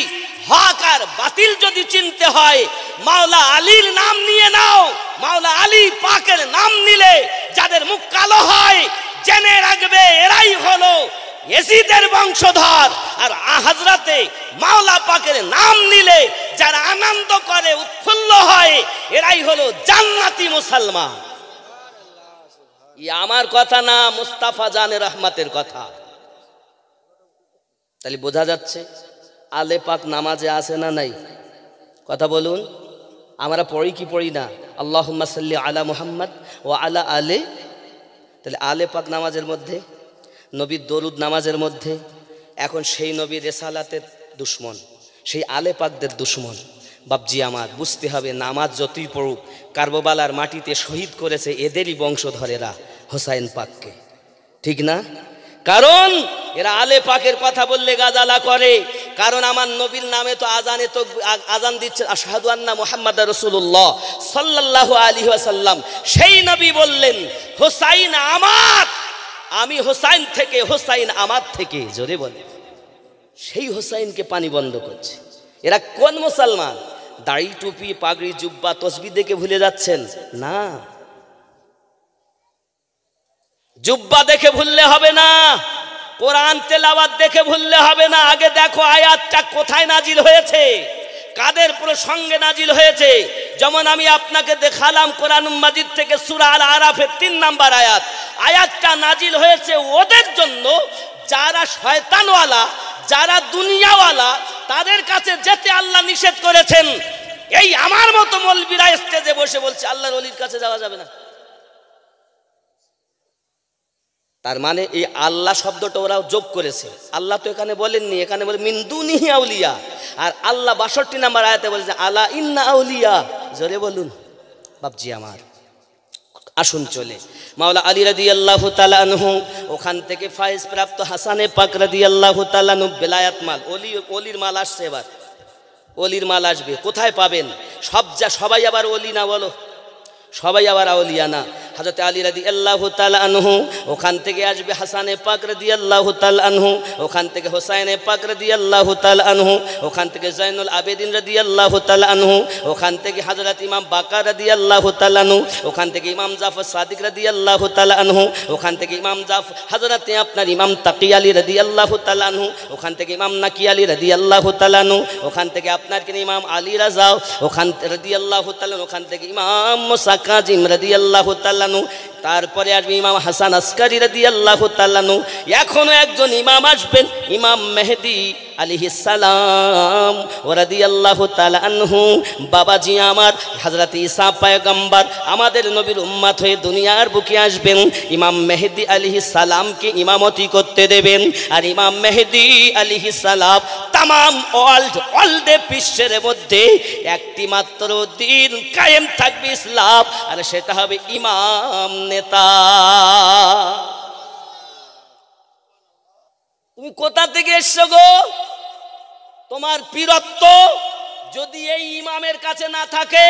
হক আর বাতিল যদি চিনতে হয়, মাওলা আলীর নাম নিয়ে নাও। মাওলা আলী পাকের নাম নিলে যাদের মুখ কালো হয়, জেনে রাখবে এরাই হলো ইয়াজিদের বংশধর। আর হযরতে মাওলা পাকের নাম নিলে যারা আনন্দ করে, উৎফুল্ল হয়, এরাই হলো জান্নাতি মুসলমান। আমার কথা না, মুস্তাফা জানে রহমতের কথা। তাহলে বোঝা যাচ্ছে আলে পাক নামাজে আছে না নাই? কথা বলুন। আমরা পড়ি কি পড়ি না? আল্লাহুম্মা সাল্লি আলা মুহাম্মদ ওয়া আলা আলে। তাহলে আলে পাক নামাজের মধ্যে, নবীর দরুদ নামাজের মধ্যে। এখন সেই নবীর রেসালাতের দুশ্মন, সেই আলে পাকদের দুশ্মন। বাপজি আমার, বুঝতে হবে নামাজ যতই পড়ুক, কারবালার মাটিতে শহীদ করেছে এদেরই বংশধরেরা হোসাইন পাককে, ঠিক না? কারণ এরা আলে পাকের কথা বললে গাজালা করে। কারণ আমার নবীর নামে তো আজানে তো আজান দিচ্ছে আশহাদু আন্না মুহাম্মাদুর রাসূলুল্লাহ সাল্লাল্লাহু আলাইহি ওয়াসাল্লাম। সেই নবী বললেন হোসাইন আমার, আমি হোসাইন থেকে, হোসাইন আমার থেকে। জোরে বলে, সেই হোসাইনকে পানি বন্ধ করছে। এরা কোন মুসলমান? দাড়ি টুপি পাগড়ি জুব্বা তসবিহ দেখে ভুলে যাচ্ছেন না, জুব্বা দেখে ভুললে হবে না, কোরআন তেলাওয়াত দেখে ভুললে হবে না। আগে দেখো আয়াতটা কোথায় নাজিল হয়েছে, কাদের প্রসঙ্গে নাজিল হয়েছে। যেমন আমি আপনাকে দেখালাম কোরআন মাজিদ থেকে সূরা আল আরাফের 3 নম্বর আয়াত। আয়াতটা নাজিল হয়েছে ওদের জন্য যারা শয়তানওয়ালা, যারা দুনিয়াওয়ালা, তাদের কাছে যেতে আল্লাহ নিষেধ করেছেন। এই আমার মতো মৌলবীরা স্টেজে বসে বলছে আল্লাহর ওলির কাছে যাওয়া যাবে না। তার মানে এই আল্লাহ শব্দটা ওরাও যোগ করেছে। আল্লাহ তো এখানে বলেননি, এখানে বলে মিন দুনিহি আউলিয়া। আর আল্লাহ 62 নম্বর আয়াতে বলেছে আলা ইন্না আউলিয়া। জোরে বলুন বাপজি আমার। আসুন চলে মাওলা আলী রাদিয়াল্লাহু তাআলা আনহু, ওখান থেকে ফায়েজ প্রাপ্ত হাসানে পাক রাদিয়াল্লাহু তাআলা আনহু, বেলায়াত মাল, ওলির মাল আসছে। এবার ওলির মাল আসবে, কোথায় পাবেন? সবাই আবার ওলি না, বলো সবাই আবার আউলিয়া না। হযরত আলী রাদিয়াল্লাহু তাআলা আনহু, ওখান থেকে আসবে হাসানে পাক রাদিয়াল্লাহু তাআলা আনহু, ওখান থেকে হোসাইনে পাক রাদিয়াল্লাহু তাআলা আনহু, ওখান থেকে জয়নুল আবেদিন রাদিয়াল্লাহু তাআলা আনহু, ওখান থেকে হযরত ইমাম বাকার রাদিয়াল্লাহু তাআলা আনহু, ওখান থেকে ইমাম জাফর সাদিক রাদিয়াল্লাহু তাআলা আনহু, ওখান থেকে ইমাম হযরত আপনার ইমাম তাকি আলী রাদিয়াল্লাহু তাআলা আনহু, ওখান থেকে ইমাম নাকি আলী রাদিয়াল্লাহু তাআলা আনহু, ওখান থেকে আপনার কি ইমাম আলী রাজা ওখান রাদিয়াল্লাহু তাআলা, ওখান থেকে ইমাম মুসা কাজিম রাদিয়াল্লাহু তাআলা তাআলা আনহু, তারপরে আসবে ইমাম হাসান আসকারী রাদিয়াল্লাহু তাআলা আনহু, এখনো একজন ইমাম আসবেন, ইমাম মেহেদী আলাইহিস সালাম ওয়া রাদিয়াল্লাহু তাআলা আনহু। বাবাজি আমার, হযরত ঈসা পয়গম্বর আমাদের নবীর উম্মত হয়ে দুনিয়ার বুকে আসবেন, ইমাম মেহেদী আলাইহিস সালামকে ইমামতি করতে দেবেন। আর ইমাম মেহেদী আলাইহিস সালাম তামাম ওয়ার্ল্ডে বিশ্বের মধ্যে একটি মাত্র দিন কায়েম থাকবে ইসলাম, আর সেটা হবে ইমাম নেতা। তুমি কোথা থেকে এসছো গো? তোমার পীরত্ব যদি এই ইমামের কাছে না থাকে,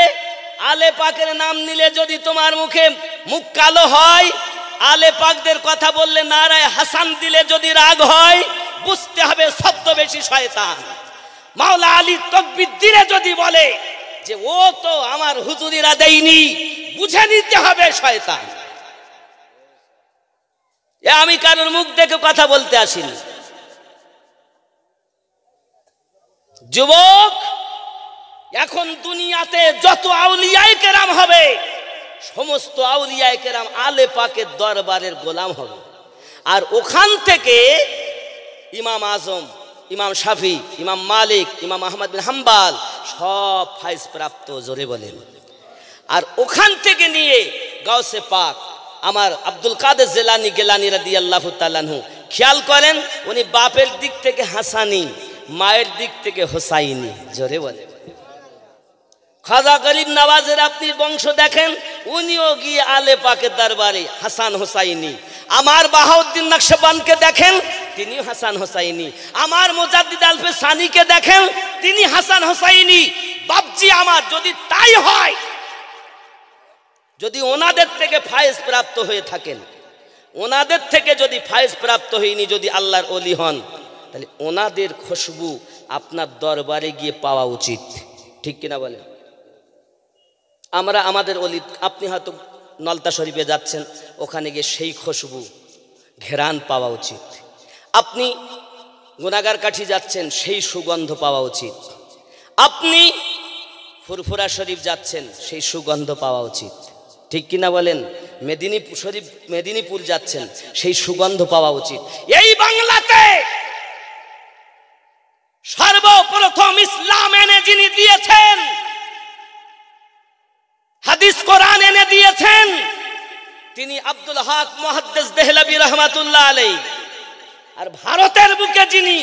আলে পাকের নাম নিলে যদি তোমার মুখ কালো হয়, আলে পাকদের কথা বললে নারায়ে হাসান দিলে যদি রাগ হয়, বুঝতে হবে সবচেয়ে বেশি শয়তান। মাওলা আলী তাকবীর দিলে যদি বলে যে ও তো আমার হুজুরিরা দেয়নি, বুঝে নিতে হবে শয়তান। আমি কারোর মুখ দেখে কথা বলতে আসিনি। যুবক, এখন দুনিয়াতে যত আউলিয়ায়ে কেরাম হবে, সমস্ত আউলিয়ায়ে কেরাম আলে পাকের দরবারের গোলাম হবে। আর ওখান থেকে ইমাম আজম, ইমাম শাফি, ইমাম মালিক, ইমাম আহমদ বিন হাম্বল সব ফাইজ প্রাপ্ত, জোরে বলেন। আর ওখান থেকে নিয়ে গাউসে পাক আমার আব্দুল কাদের জিলানী রাদিয়াল্লাহু তাআলা আনহু, খেয়াল করেন উনি বাপের দিক থেকে হাসানি, মায়ের দিক থেকে হোসাইনি, জোরে বলেন। খাজা গরিব নওয়াজের আপনি বংশ দেখেন, উনিও গিয়ে আলে পাকের দরবারে হাসান হোসাইনি। আমার বাহাউদ্দিন নকশবন্দকে দেখেন, তিনি হাসান হোসাইনি। আমার মুজাদ্দিদ আলফে সানিকে দেখেন, তিনি হাসান হোসাইনি। বাপজি আমার, যদি তাই হয়, যদি ওনাদের থেকে ফায়েজ প্রাপ্ত হয়ে থাকেন, ওনাদের থেকে যদি ফায়েজ প্রাপ্ত হয়নি, যদি আল্লাহর ওলি হন, তাহলে ওনাদের খুশবু আপনার দরবারে গিয়ে পাওয়া উচিত, ঠিক কিনা বলেন? আমরা আমাদের ওলি, আপনি হয়তো নলতা শরীফে যাচ্ছেন, ওখানে গিয়ে সেই খুশবু ঘেরান পাওয়া উচিত। আপনি গুনাগার কাঠি যাচ্ছেন, সেই সুগন্ধ পাওয়া উচিত। আপনি ফুরফুরা শরীফ যাচ্ছেন, সেই সুগন্ধ পাওয়া উচিত, ঠিক কিনা বলেন? মেদিনীপুর যাচ্ছেন, সেই সুগন্ধ পাওয়া উচিত। এই বাংলাতে সর্বপ্রথম ইসলাম এনে যিনি দিয়েছেন, হাদিস কোরআন এনে দিয়েছেন, তিনি আব্দুল হক মুহাদ্দিস দেহলভী রহমাতুল্লাহ আলাইহি। আর ভারতের বুকে যিনি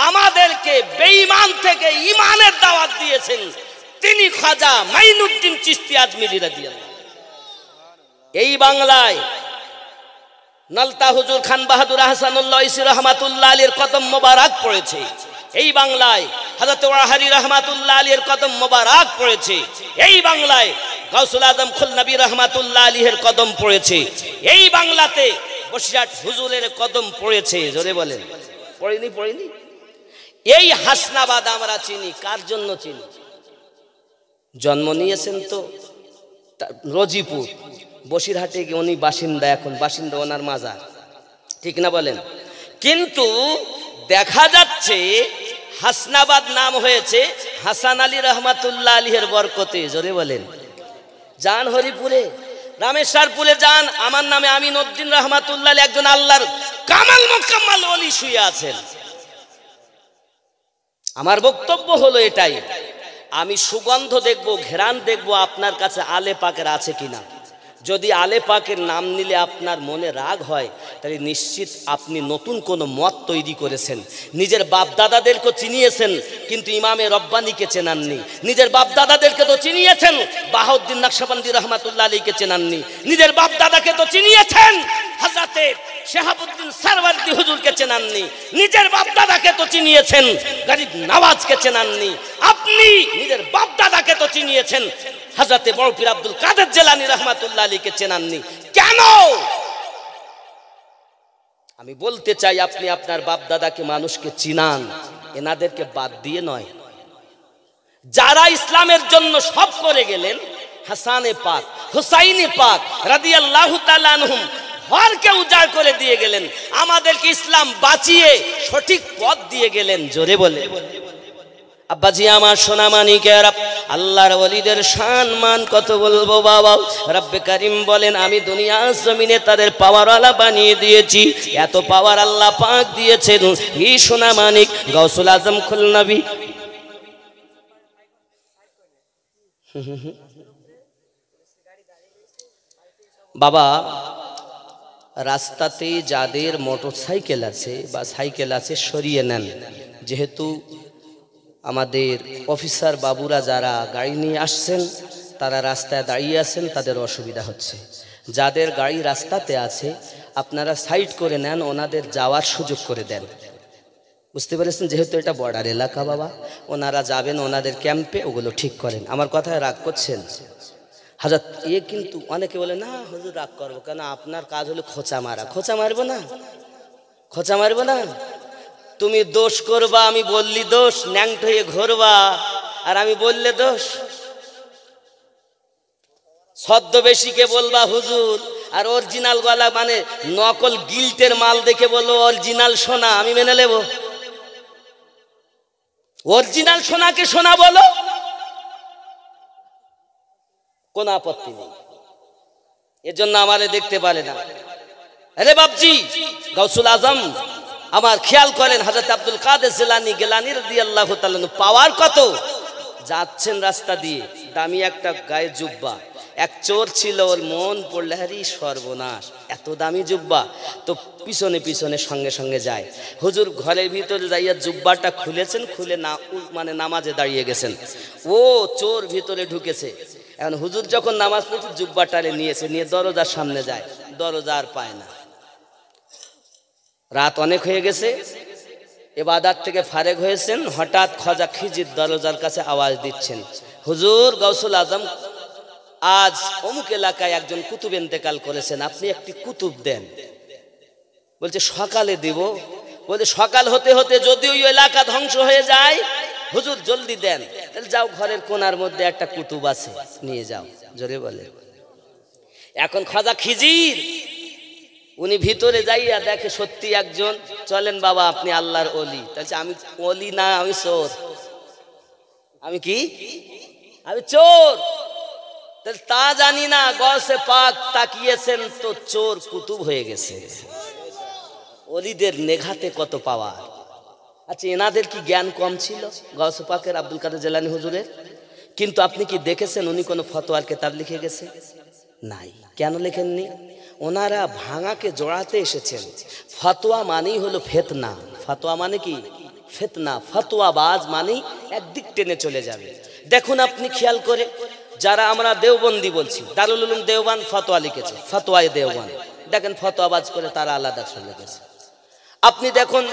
আমাদেরকে বেঈমান থেকে ঈমানের দাওয়াত দিয়েছেন, তিনি খাজা মাইনুদ্দিন চিশতি আজমিরি রাদিয়াল্লাহু। এই বাংলায় নলতা হুজুর খান বাহাদুর আহসানুল্লাহ ইসি রহমাতুল্লাহ আলাইহির কদম মোবারক পড়েছে। এই বাংলায় হযরত ওয়াহারি রহমাতুল্লাহ আলাইহির কদম মোবারক পড়েছে। এই বাংলায় গাউসুল আজম খুল নবী রহমাতুল্লাহ আলাইহির কদম পড়েছে। এই বাংলাতে বসিরহাট হুজুরের কদম পড়েছে, জোরে বলেন। পড়েনি? এই হাসনাবাদ আমরা চিনি, কার জন্য চিনি? জন্ম নিয়েছেন তো রজিপুর, বসিরহাটে উনি বাসিন্দা, এখন বাসিন্দা ওনার মাজার, ঠিক না বলেন? কিন্তু দেখা যাচ্ছে হাসনাবাদ নাম হয়েছে হাসান আলী রহমাতুল্লাহ আলাইহির বরকতে, জোরে বলেন। যান হরিপুরে, রামেশ্বরপুরে যান, আমার নামে আমিনউদ্দিন রহমাতুল্লাহ আলাইহি একজন আল্লাহর কামাল মোকাম্মাল ওলি শুয়ে আছেন। আমার বক্তব্য হলো এটাই, আমি সুগন্ধ দেখব, ঘেরান দেখব আপনার কাছে আলে পাকের আছে কিনা। যদি আলে পাকের নাম নিলে আপনার মনে রাগ হয়, তাহলে নিশ্চিত আপনি নতুন কোনো মত তৈরি করেছেন। নিজের বাপ দাদাদেরকে চিনিয়েছেন, কিন্তু ইমামে রব্বানীকে চেনাননি। নিজের বাপ দাদাদেরকে তো চিনিয়েছেন, বাহাউদ্দিন নকশবন্দি রহমাতুল্লাহ আলাইহিকে চেনাননি। নিজের বাপ দাদাকে তো চিনিয়েছেন, হযরতে শাহাবুদ্দিন সরওয়ার্দী হুজুরকে চেনাননি। নিজের বাপ দাদাকে তো চিনিয়েছেন, গরিব নওয়াজকে চেনাননি। আপনি নিজের বাপ দাদাকে তো চিনিয়েছেন, হযরতে বড় পীর আব্দুল কাদের জিলানী রহমাতুল্লাহ আলাইহিকে চেনাননি। কেন? আমি বলতে চাই, আপনি আপনার বাপ দাদাকে মানুষকে চিনান, এনাদেরকে বাদ দিয়ে নয়। যারা ইসলামের জন্য সব করে গেলেন, হাসানে পাক, হুসাইনে পাক রাদিয়াল্লাহু তাআলা আনহুম ঘরকে উজাড় করে দিয়ে গেলেন, আমাদেরকে ইসলাম বাঁচিয়ে সঠিক পথ দিয়ে গেলেন, জোরে বলে। আব্বাজি আমার সোনা মানিকের, আল্লাহর ওলিদের শান মান কত বলবো বাবা। রব্বে কারিম বলেন আমি দুনিয়া জমিনে তাদের পাওয়ারওয়ালা বানিয়ে দিয়েছি। এত পাওয়ার আল্লাহ পাক দিয়েছেন। এই সোনা মানিক গাউসুল আজম খুলনবী বাবা, রাস্তাতে যাদের মোটরসাইকেল আছে বা সাইকেল আছে সরিয়ে নেন, যেহেতু আমাদের অফিসার বাবুরা যারা গাড়ি নিয়ে আসছেন তারা রাস্তায় দাঁড়িয়ে আছেন, তাদের অসুবিধা হচ্ছে। যাদের গাড়ি রাস্তাতে আছে আপনারা সাইড করে নেন, ওনাদের যাওয়ার সুযোগ করে দেন। বুঝতে পেরেছেন? যেহেতু এটা বর্ডার এলাকা বাবা, ওনারা যাবেন ওনাদের ক্যাম্পে, ওগুলো ঠিক করেন। আমার কথায় রাগ করছেন হাজরত? কিন্তু অনেকে বলে না হুজুর রাগ করবো কেন, আপনার কাজ হলো খোঁচা মারা। খোঁচা মারবো না, খোঁচা মারবো না। তুমি দোষ করবা, আমি বললি দোষ, ন্যাংট হয়ে ঘুরবা আর আমি বললে দোষ। ছদ্মবেশীকে বলবা হুজুর, আর অরিজিনাল গলা মানে নকল গিল্টের মাল দেখে বলবো অরিজিনাল সোনা, আমি মেনে নেব? অরিজিনাল সোনাকে সোনা বলো, কোন আপত্তি নেই। এর জন্য আমারে দেখতে পারে না। আরে বাপজি, গাউসুল আজম আমার খেয়াল করেন, হযরত আব্দুল কাদের জিলানী গিলানী রাদিয়াল্লাহু তাআলা পাওয়ার কত। যাচ্ছেন রাস্তা দিয়ে, দামি একটা গায়ে জুব্বা, এক চোর ছিল, ওর মন পড়লে হারি সর্বনাশ, এত দামি জুব্বা, তো পিছনে পিছনে সঙ্গে সঙ্গে যায়। হুজুর ঘরের ভিতরে যাইয়া জুব্বাটা খুলেছেন, খুলে না মানে নামাজে দাঁড়িয়ে গেছেন। ও চোর ভিতরে ঢুকেছে। এখন হুজুর যখন নামাজ পড়ছে জুব্বাটারে নিয়েছে, নিয়ে দরজার সামনে যায়, দরজা আর পায় না। রাত অনেক হয়ে গেছে, ইবাদত থেকে ফারেগ হয়েছেন, হঠাৎ খাজা খিজির দরজার কাছে আওয়াজ দিচ্ছেন, হুজুর গাউসুল আজম আজ অমুক এলাকায় একজন কুতুব ইন্তেকাল করেছেন, আপনি একটি কুতুব দেন। বলছে সকালে দিব। বলছে সকাল হতে হতে যদি ওই এলাকা ধ্বংস হয়ে যায় হুজুর জলদি দেন। তাহলে যাও, ঘরের কোনার মধ্যে একটা কুতুব আছে, নিয়ে যাও। জোরে বলে। এখন খাজা খিজির উনি ভিতরে যাইয়া দেখে সত্যি একজন, চলেন বাবা আপনি আল্লাহর ওলি। তাহলে আমি ওলি না, আমি চোর। আমি কি? আমি চোর। তা জানি না, গসে পাক তাকিয়েছেন তো চোর কুতুব হয়ে গেছে। ওলিদের নেঘাতে কত পাওয়ার। আচ্ছা, এনাদের কি জ্ঞান কম ছিল গসে পাকের আব্দুল কাদের জিলানী হুজুরের? কিন্তু আপনি কি দেখেছেন উনি কোনো ফতোয়ার কিতাব লিখে গেছে? নাই। কেন লেখেননি? ওনারা ভাঙাকে জোড়াতে এসেছেন। ফতোয়া মানেই হলো ফেতনা। ফতোয়া মানে কি? ফেতনা। ফতোয়াবাজ মানেই একদিক টেনে চলে যাবে। দেখুন আপনি খেয়াল করে, যারা আমরা দেওবন্দি বলছি, দারুল উলুম দেওবান ফতোয়া লিখেছে, ফতোয়ায়ে দেওবান, দেখেন ফতোয়াবাজ করে তারা আলাদা চলে গেছে। আপনি দেখুন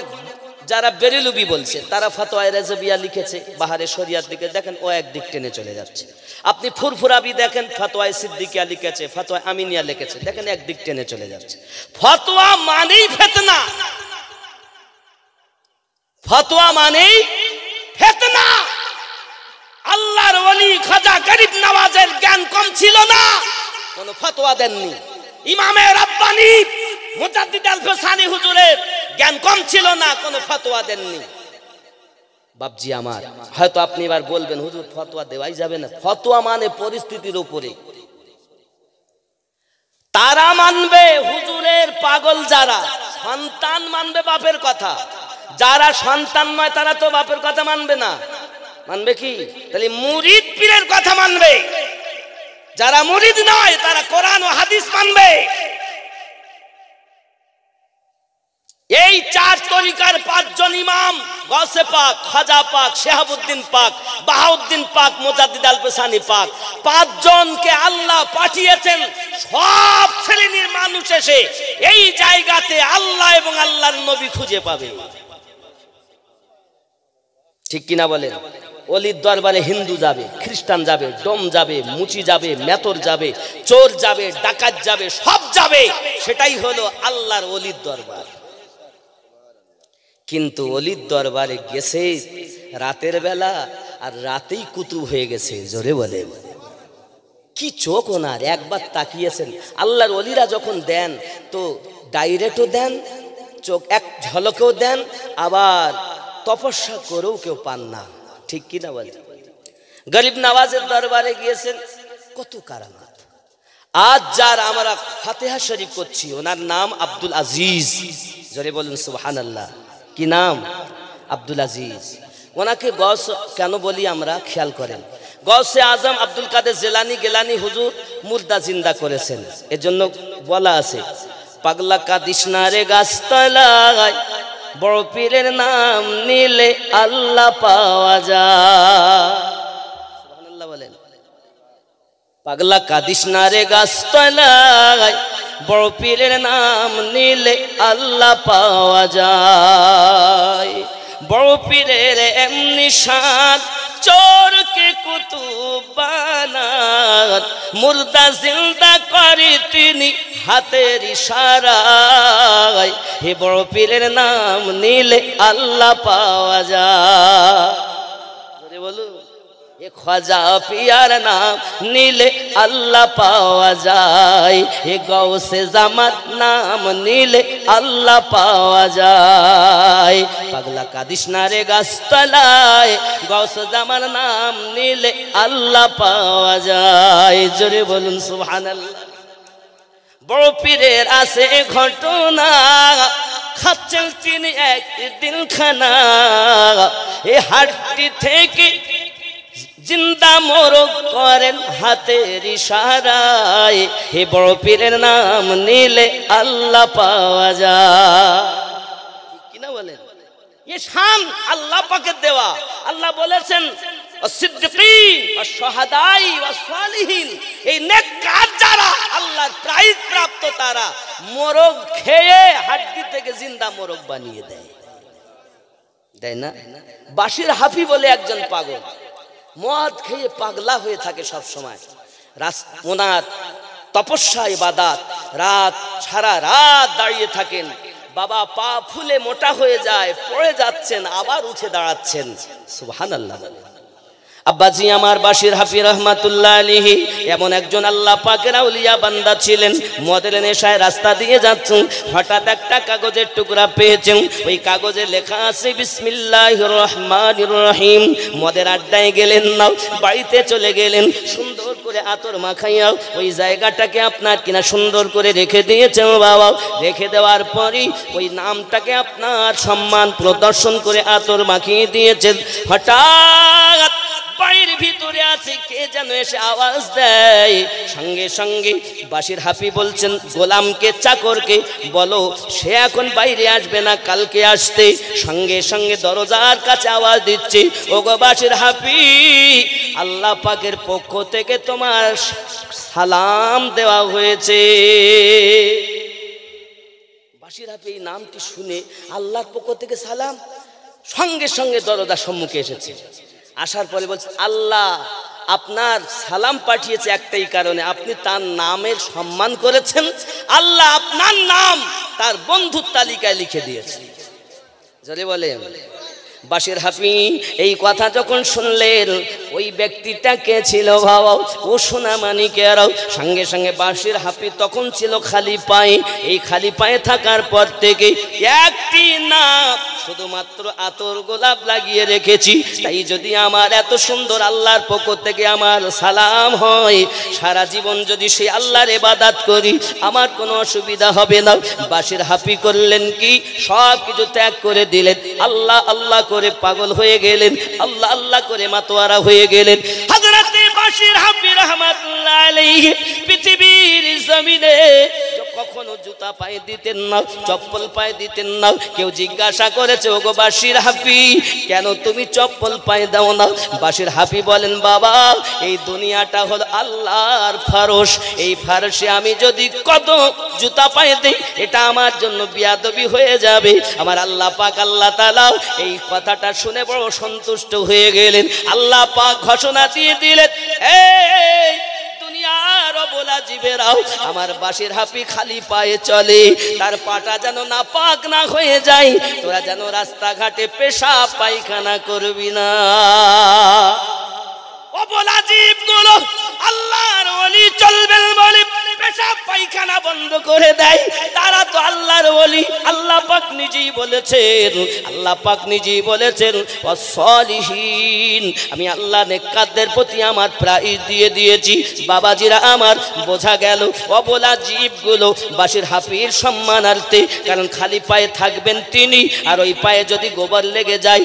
যারা বেরেলুবি বলছে তারা ফতোয়ায়ে রাজবিয়া লিখেছে, বাহারে শরিয়াত লিখে, দেখেন ও একদিক টেনে চলে যাচ্ছে। আপনি ফুরফুরাবি দেখেন ফতোয়ায়ে সিদ্দিকিয়া লিখেছে, ফতোয়ায়ে আমিনিয়া লিখেছে, দেখেন একদিক টেনে চলে যাচ্ছে। ফতোয়া মানেই ফিতনা। ফতোয়া মানেই ফিতনা। আল্লাহর ওলি খাজা গরিব নওয়াজের জ্ঞান কম ছিল না, কোন ফতোয়া দেননি। ইমামে রাব্বানি মুজাদ্দিদ আল-ফসানি হুজুরের জ্ঞান কম ছিল না, কোন ফতোয়া দেননি। বাপজি আমার, হয়তো আপনি এবার বলবেন হুজুর ফতোয়া দেওয়াই যাবে না। ফতোয়া মানে পরিস্থিতির উপরে। তারা মানবে হুজুরের পাগল যারা, সন্তান মানবে বাপের কথা। যারা সন্তান নয় তারা তো বাপের কথা মানবে না। মানবে কি? তাহলে মুরিদ পীরের কথা মানবে। যারা মুরিদ নয় তারা কোরআন ও হাদিস মানবে। এই চার তরিকার পাঁচজন ইমাম, গৌসে পাক, খাজা পাক, শিহাবুদ্দিন পাক, বাহাউদ্দিন পাক, মুজাদ্দিদ আল-ফসানি পাক, পাঁচজনকে আল্লাহ পাঠিয়েছেন। সব শ্রেণীর মানুষ এসে এই জায়গাতে আল্লাহ এবং আল্লাহর নবী খুঁজে পাবে। ঠিক কিনা বলেন? ওলির দরবারে হিন্দু যাবে, খ্রিস্টান যাবে, ডোম যাবে, মুচি যাবে, মেতর যাবে, চোর যাবে, ডাকাত যাবে, সব যাবে। সেটাই হলো আল্লাহর ওলির দরবার। কিন্তু ওলির দরবারে গেছে রাতের বেলা, আর রাতেই কুতুব হয়ে গেছে। জোরে বলে। কি চোখ ওনার, একবার তাকিয়েছেন। আল্লাহর ওলিরা যখন দেন তো ডাইরেক্টও দেন, চোখ এক ঝলকেও দেন, আবার তপস্যা করেও কেউ পান না। ঠিক কি না বলে? গরিব নওয়াজের দরবারে গিয়েছেন, কত কারামাত। আজ যার আমরা ফাতিহা শরীফ করছি ওনার নাম আব্দুল আজিজ। জোরে বলুন সুবহানাল্লাহ। কি নাম? আব্দুল আজিজ। ওনাকে গৌস কেন বলি আমরা, খেয়াল করেন। গৌসে আজম আব্দুল কাদের জিলানী গেলানী হুজুর মুর্দা জিন্দা করেছেন, এজন্য বলা আছে পাগলা কাদিস না রে গাছতলায়, বড় পীরের নাম নিলে আল্লাহ পাওয়া যায়। সুবহানাল্লাহ বলেন। পাগলা কাদিস না রে গাছতলায়, বড় পীরের নাম নিলে আল্লাহ পাওয়া যায়। বড় পীরের এমনি শান, চোরকে কুতুব বানান, মুর্দা জিন্দা করে তিনি হাতের ইশারায়। হে বড় পীরের নাম নিলে আল্লাহ পাওয়া যায়। বলুন, এ খাজা পিয়ার নাম নিলে আল্লাহ পাওয়া যায়। এ গৌসে জামাত নাম নিলে আল্লাহ পাওয়া যায়। পাগলা কাদিস না রে গাছতলায়, গৌসে জামার নাম নিলে আল্লাহ পাওয়া যায়। জোরে বলুন সুবহানাল্লাহ। বড় পীরের আছে ঘটনা, খাচ্ছেন তিনি একদিন খানা, এ হাড়টি থেকে জিন্দা মোরগ করেন হাতের ইশারায়। হে বড় পীরের নাম নিলে আল্লাহ পাওয়া যায়। কিনা বলেন? এ শান আল্লাহ পাকের দেওয়া। আল্লাহ বলেছেন সিদ্দিকিন ওয়াস শুহাদাই ওয়াস সালিহিন, এই নেককার যারা আল্লাহর প্রাইজ প্রাপ্ত তারা মোরগ খেয়ে হাড্ডি থেকে জিন্দা মোরগ বানিয়ে দেয়, তাই না? বাশির হাফি বলে একজন পাগল, মদ খেয়ে পাগলা হয়ে থাকে সব সময়। ওনার তপস্যা ইবাদত, রাত সারা রাত দাঁড়িয়ে থাকেন। বাবা পা ফুলে মোটা হয়ে যায়, পড়ে যাচ্ছেন, আবার উঠে দাঁড়াচ্ছেন। সুবহানাল্লাহ। আব্বাজি আমার বাশির হাফি রহমাতুল্লাহ আলাইহি এমন একজন আল্লাহ পাকের আউলিয়া বান্দা ছিলেন। মদের নেশায় রাস্তা দিয়ে যাচ্ছেন, হঠাৎ একটা কাগজের টুকরা পেয়েছেন। ওই কাগজে লেখা আছে বিসমিল্লাহির রহমানির রহিম। মদের আড্ডায় গেলেন না, বাড়িতে চলে গেলেন, সুন্দর করে আতর মাখাইয়া ওই জায়গাটাকে আপনার কিনা সুন্দর করে রেখে দিয়েছেন বাবা। রেখে দেওয়ার পরই ওই নামটাকে আপনার সম্মান প্রদর্শন করে আতর মাখিয়ে দিয়েছেন। হঠাৎ বাড়ির ভিতরে আছে কে যেন এসে আওয়াজ দেয়। সঙ্গে সঙ্গে বাশির হাফি বলছেন গোলামকে, চাকরকে বলো সে এখন বাইরে আসবে না, কালকে আসতে। সঙ্গে সঙ্গে দরজার কাছে আওয়াজ দিচ্ছে, ওগো বাশির হাফি, আল্লাহ পাকের পক্ষ থেকে তোমার সালাম দেওয়া হয়েছে। বাশির হাফি এই নামটি শুনে আল্লাহর পক্ষ থেকে সালাম, সঙ্গে সঙ্গে দরজার সম্মুখে এসেছে। আসার পরে বলছে আল্লাহ আপনার সালাম পাঠিয়েছে একটাই কারণে, আপনি তার নামের সম্মান করেছেন, আল্লাহ আপনার নাম তার বন্ধুর তালিকায় লিখে দিয়েছে। জোরে বলেন। বাশির হাফি এই কথা যখন শুনলেন, ওই ব্যক্তিটা কে ছিল বাবা? ও সোনা মানিকেরাও। সঙ্গে সঙ্গে বাশির হাফি তখন ছিল খালি পায়ে। এই খালি পায়ে থাকার পর থেকে একটি না শুধুমাত্র আতর গোলাপ লাগিয়ে রেখেছি, তাই যদি আমার এত সুন্দর আল্লাহর পক্ষ থেকে আমার সালাম হয়, সারা জীবন যদি সেই আল্লাহর ইবাদত করি আমার কোনো অসুবিধা হবে না। বাশির হাফি করলেন কি, সব কিছু ত্যাগ করে দিলেন, আল্লাহ আল্লাহ করে পাগল হয়ে গেলেন, আল্লাহ আল্লাহ করে মাতোয়ারা হয়ে গেলেন। হযরতে বাশির হাফি রাহমাতুল্লাহ আলাইহি পৃথিবীর জমিনে কখনো জুতা পায়ে দিতেন না, চপ্পল পায়ে দিতেন না। কেউ জিজ্ঞাসা করেছে ওগো বাশির হাফি কেন তুমি চপ্পল পায়ে দাও না? বাশির হাফি বলেন বাবা এই দুনিয়াটা হলো আল্লাহর ফারশ, এই ফারশে আমি যদি কত জুতা পায়ে দেই এটা আমার জন্য বিয়াদবি হয়ে যাবে। আমার আল্লাহ পাক আল্লাহ তাআলা এই কথাটা শুনে বড় সন্তুষ্ট হয়ে গেলেন। আল্লাহ পাক ঘোষণা দিয়ে দিলেন, এই দুনিয়ার বলা জীবেরাও আমার বাশির হাফি খালি পায়ে চলে, তার পাটা যেন না পাক না হয়ে যায়, তোরা যেন রাস্তাঘাটে পেশাব পায়খানা করবি না। ও বলা জীবগুলো আল্লাহর ওলি চলবেন বলে পেশাব পায়খানা বন্ধ করে দেয়, তারা তো আল্লাহর ওলি। আল্লাহ পাক নিজেই বলেছেন, আল্লাহ পাক নিজেই বলেছেন ওয়াসসালিহিন, আমি আল্লাহ নেককারদের প্রতি আমার প্রাইজ দিয়ে দিয়েছি। বাবাজিরা আমার, বোঝা গেল অবলা জীবগুলো বাঁশির হাফির সম্মানার্থে, কারণ খালি পায়ে থাকবেন তিনি, আর ওই পায়ে যদি গোবর লেগে যায়,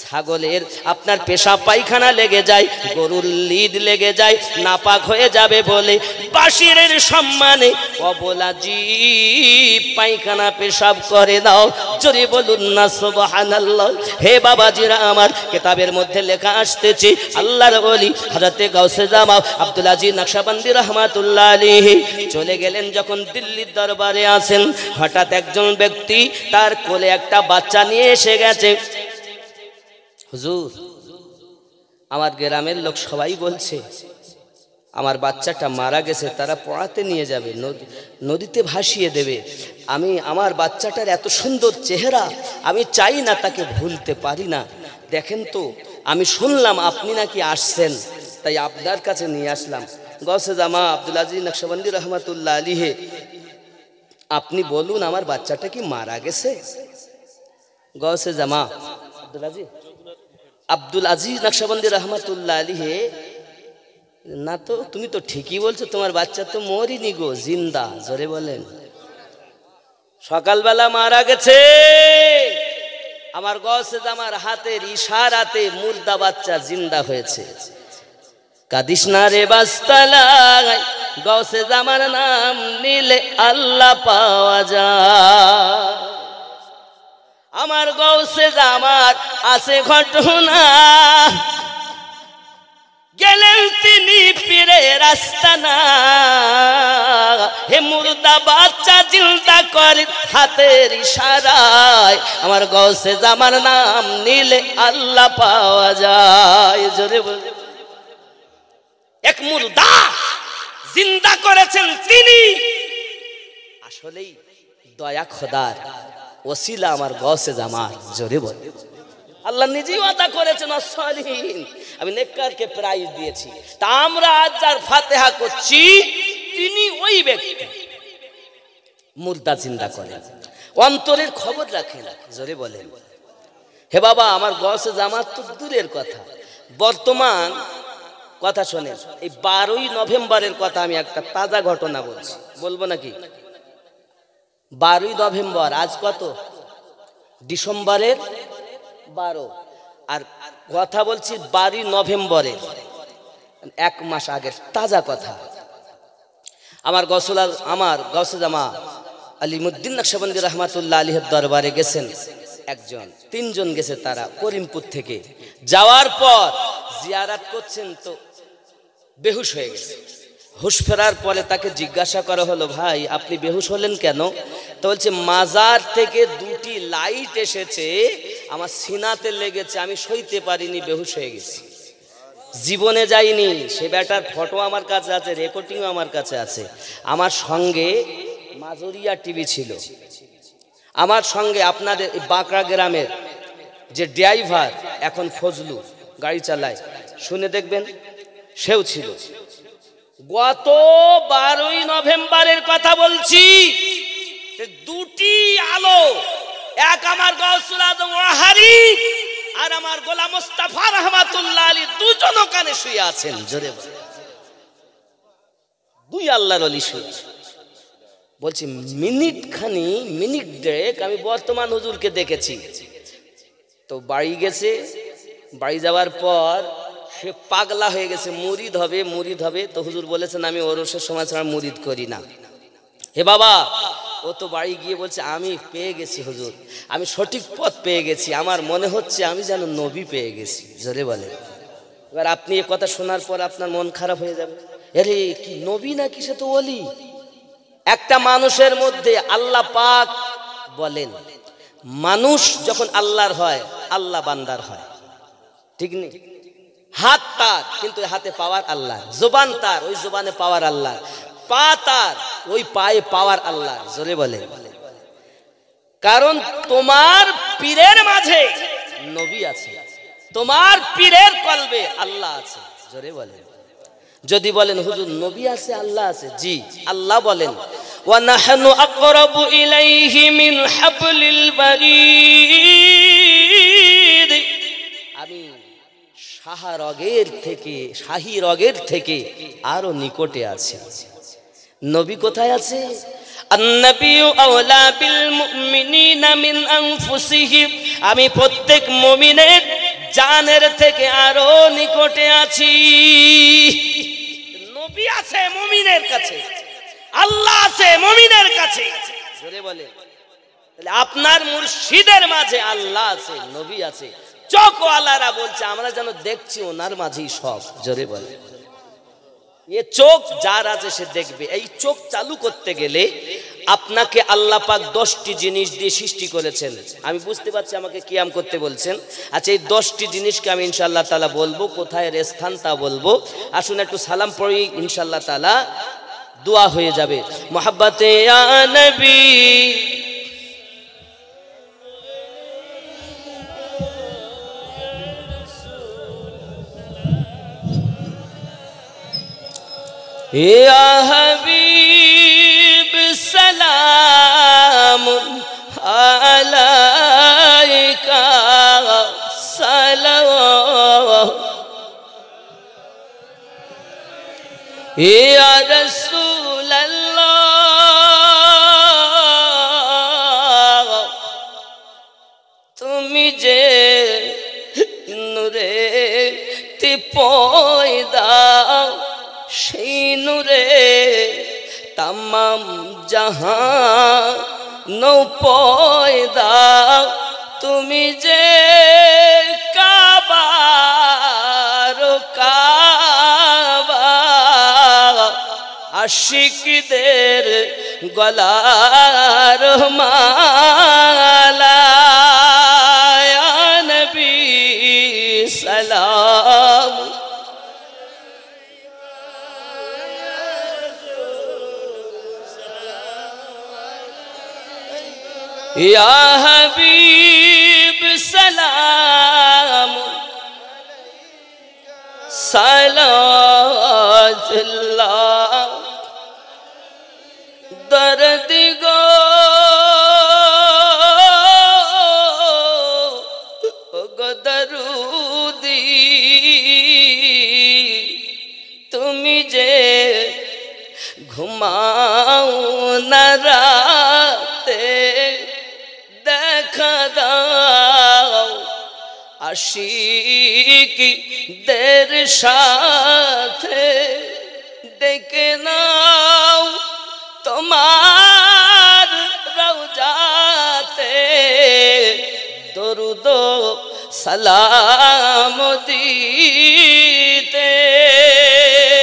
ছাগলের আপনার পেশাব পায়খানা লেগে যায়, গরুর লিদ লেগে যায়, নাপাক হয়ে যাবে বলে বাশিরের সম্মানে অবলা জীব পায়খানা পেশাব করে দাও। জোরে বলুন না সুবহানাল্লাহ। হে বাবাজিরা আমার, কিতাবের মধ্যে লেখা আসতেছে আল্লাহর ওলি হযরতে গাউসে জামান আব্দুল আজিজ নকশবন্দি রাহমাতুল্লাহ আলাইহি চলে গেলেন। যখন দিল্লির দরবারে আসেন, হঠাৎ একজন ব্যক্তি তার কোলে একটা বাচ্চা নিয়ে এসে গেছে। হুজুর, আমার গ্রামের লোক সবাই বলছে আমার বাচ্চাটা মারা গেছে, তারা পড়াতে নিয়ে যাবে, নদীতে ভাসিয়ে দেবে। আমার বাচ্চাটার এত সুন্দর চেহারা, আমি চাই না তাকে ভুলতে পারি না। দেখেন তো, আমি শুনলাম আপনি নাকি আসছেন, তাই আপনার কাছে নিয়ে আসলাম। গাউসে জামান আব্দুল আজিজ নকশবন্দি রহমাতুল্লাহ আলাইহি, আপনি বলুন আমার বাচ্চাটা কি মারা গেছে? গাউসে জামান আব্দুল আজিজ নকশবন্দি রহমাতুল্লাহ আলাইহি, না তো, তুমি তো ঠিকই বলছো, তোমার বাচ্চা তো মরিনি গো, জিন্দা। জোরে বলেন। সকালবেলা মারা গেছে। আমার গাউসে জামার হাতের ইশারাতে মুর্দা বাচ্চা জিন্দা হয়েছে। কাদিস না রে বাস্তালায়, গাউসে জামার নাম নিলে আল্লাহ পাওয়া যায়। আমার গাউসে জামার আছে ঘটনা, গেলেন তিনি পীরের আস্তানা, হে মুর্দা বাচ্চা জিন্দা করে হাতের ইশারায়, আমার গাউসে জামার নাম নিলে আল্লাহ পাওয়া যায়। জোরে বল। এক মুর্দা জিন্দা করেছেন তিনি, আসলেই দয়া খোদার ওসিলা আমার গাউসে জামান। জোরে বল। আল্লাহ নিজেই ওয়াদা করেছেন ওয়াসসালিহিন, আমি নেককারকে প্রাইজ দিয়েছি। তা আমরা আজ যার ফাতিহা করছি তিনি ওই ব্যক্তি, মুর্দা জিন্দা করেন, অন্তরের খবর রাখেন। জোরে বলেন। হে বাবা, আমার গাউসে জামান তো দূরের কথা, বর্তমান কথা শোনেন। এই 12ই নভেম্বরের কথা আমি একটা তাজা ঘটনা বলছি, বলবো নাকি? 12ই নভেম্বর, আজ কত? ডিসেম্বরের 12। আর কথা বলছি 12ই নভেম্বরের 1 মাস আগের তাজা কথা। আমার গাউসে জামান আলিমুদ্দিন নকশবন্দি রহমাতুল্লাহ আলাইহির দরবারে গেছেন একজন, 3 জন গেছে তারা করিমপুর থেকে। যাওয়ার পর জিয়ারত করছেন তো বেহুশ হয়ে গেছে। হুশ ফেরার পরে তাকে জিজ্ঞাসা করা হলো, ভাই আপনি বেহুশ হলেন কেন? তো বলছে মাজার থেকে 2টি লাইট এসেছে, আমার সিনাতে লেগেছে, আমি সইতে পারিনি, বেহুশ হয়ে গেছি। জীবনে যাইনি। সে ব্যাটার ফটো আমার কাছে আছে, রেকর্ডিংও আমার কাছে আছে। আমার সঙ্গে মাজরিয়া টিভি ছিল, আমার সঙ্গে আপনাদের বাঁকড়া গ্রামের যে ড্রাইভার এখন ফজলু গাড়ি চালায়, শুনে দেখবেন, সেও ছিল। গত 12ই নভেম্বরের কথা বলছি। 2টি আলো, এক আমার গাউসুল আজম ওয়াহারি আর আমার গোলাম মুস্তাফা রহমাতুল্লাহ আলাইহি, দুজন ওখানে শুয়ে আছেন। জোরে বলে। 2 আল্লাহর ওলি শুয়ে। বলছি মিনিট দেড়েক আমি বর্তমান হুজুরকে দেখেছি। তো বাড়ি গেছে, বাড়ি যাওয়ার পর সে পাগলা হয়ে গেছে, মুরিদ হবে। তো হুজুর বলেছেন আমি ওরসের সময় ছাড়া মুরিদ করি না। হে বাবা, ও তো বাড়ি গিয়ে বলছে আমি পেয়ে গেছি হুজুর, আমি সঠিক পথ পেয়ে গেছি, আমার মনে হচ্ছে আমি যেন নবী পেয়ে গেছি। জোরে বলে। এবার আপনি এ কথা শোনার পর আপনার মন খারাপ হয়ে যাবে, আরে কি নবী নাকি, সে তো ওলি। একটা মানুষের মধ্যে আল্লাহ পাক বলেন, মানুষ যখন আল্লাহর হয়, আল্লাহ বান্দার হয়, ঠিক নেই? হাত তার, কিন্তু হাতে পাওয়ার আল্লাহ। জবান তার, ওই জবানে পাওয়ার আল্লাহ। পা তার, ওই পায়ে পাওয়ার আল্লাহ। জোরে বলে। কারণ তোমার পীরের মাঝে নবী আছে, তোমার পীরের কলবে আল্লাহ আছে। জোরে বলে। যদি বলেন হুজুর নবী আছে আল্লাহ আছে, জি আল্লাহ বলেন ওয়া নাহনু আকরাবু ইলাইহি মিন হাবলিল বারিদ, আমি শাহী রগের থেকে আরো নিকটে আছে। নবী কোথায় আছে? আন-নাবিয়্যু আওলা বিল মুমিনিনা মিন আনফুসিহিম, আমি প্রত্যেক মুমিনের জানের থেকে আরো নিকটে আছি। নবী আছে মুমিনের কাছে, আল্লাহ আছে মুমিনের কাছে। জোরে বলে, তাহলে আপনার মুর্শিদের মাঝে আল্লাহ আছে, নবী আছে। চোখওয়ালারা বলছে আমরা যেন দেখছি ওনার মাঝেই সব। জোরে বলে, এ চোখ যার আছে সে দেখবে। এই চোখ চালু করতে গেলে আপনাকে আল্লাহ পাক 10টি জিনিস দিয়ে সৃষ্টি করেছেন। আমি বুঝতে পারছি আমাকে কিয়াম করতে বলছেন। আচ্ছা, এই 10টি জিনিসকে আমি ইনশাআল্লাহ তাআলা বলবো, কোথায় এর স্থান তা বলবো। আসুন একটু সালাম পড়ি, ইনশাআল্লাহ তাআলা দোয়া হয়ে যাবে। মোহাব্বতে ইয়া নবী या हबीब सलाम अलैका सलाम या रसूल अल्लाह, তুমি যে নূরে তে পয়দা, সেই নূরে তামাম জাহান নৌ পয়দা, তুমি যে কাবার কাবা, আশিকদের গলার মালা, ইয়া নবী সালাম या हबीब सलाम सलावतुल्लाह, दर्द गो दरूदी, তুমি যে ঘুমাও না রাতে, দেখা দাও আশিকদের সাথে, ডেকে নাও তোমার রওজাতে, দরুদ সালাম দিতে।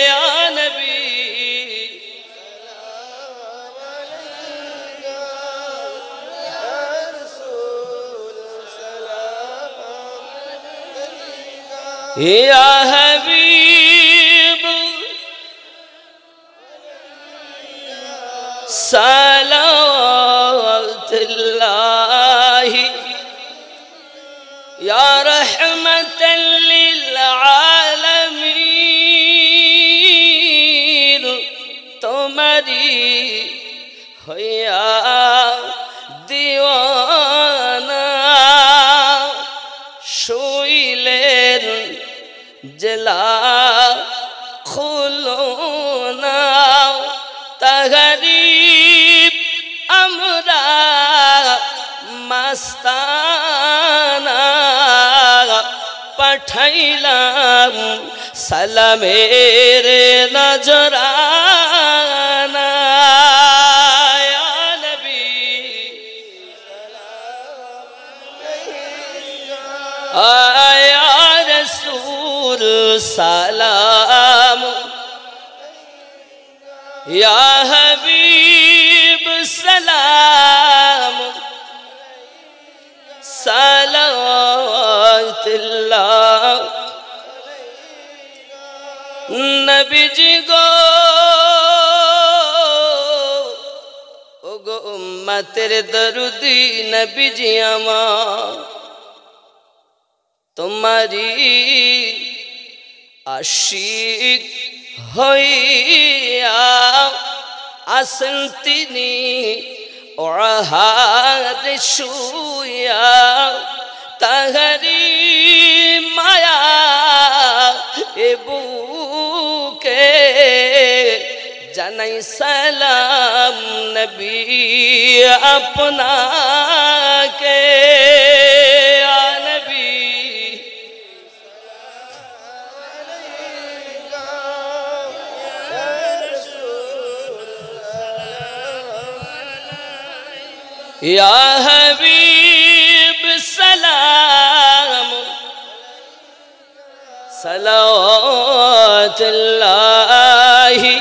ইয়া নবী या हबीब सलावतुल्लाह, या रहमतल लिल आलमीन, तुम्हारी होया दीवाना, শুইলেন জেলা খুলো না, তাগরিব আমরা মাস্তানা, পাঠাইলাম সালামের নজরানা, ইয়া নবী या रसूल सलाम, या हबीब सलाम सलावतुल्लाह, नबी जी गो ओगो उम्मतेर दरुदी नबी जी আমার, तुम्हारी आशिक হইয়া আসেন তিনি ওহারে শুইয়া তাহারি মায়া এ বুকে জানাই সালাম নবী আপনাকে নবী ইয়া হাবিব সালাম সালাওয়াতুল্লাহি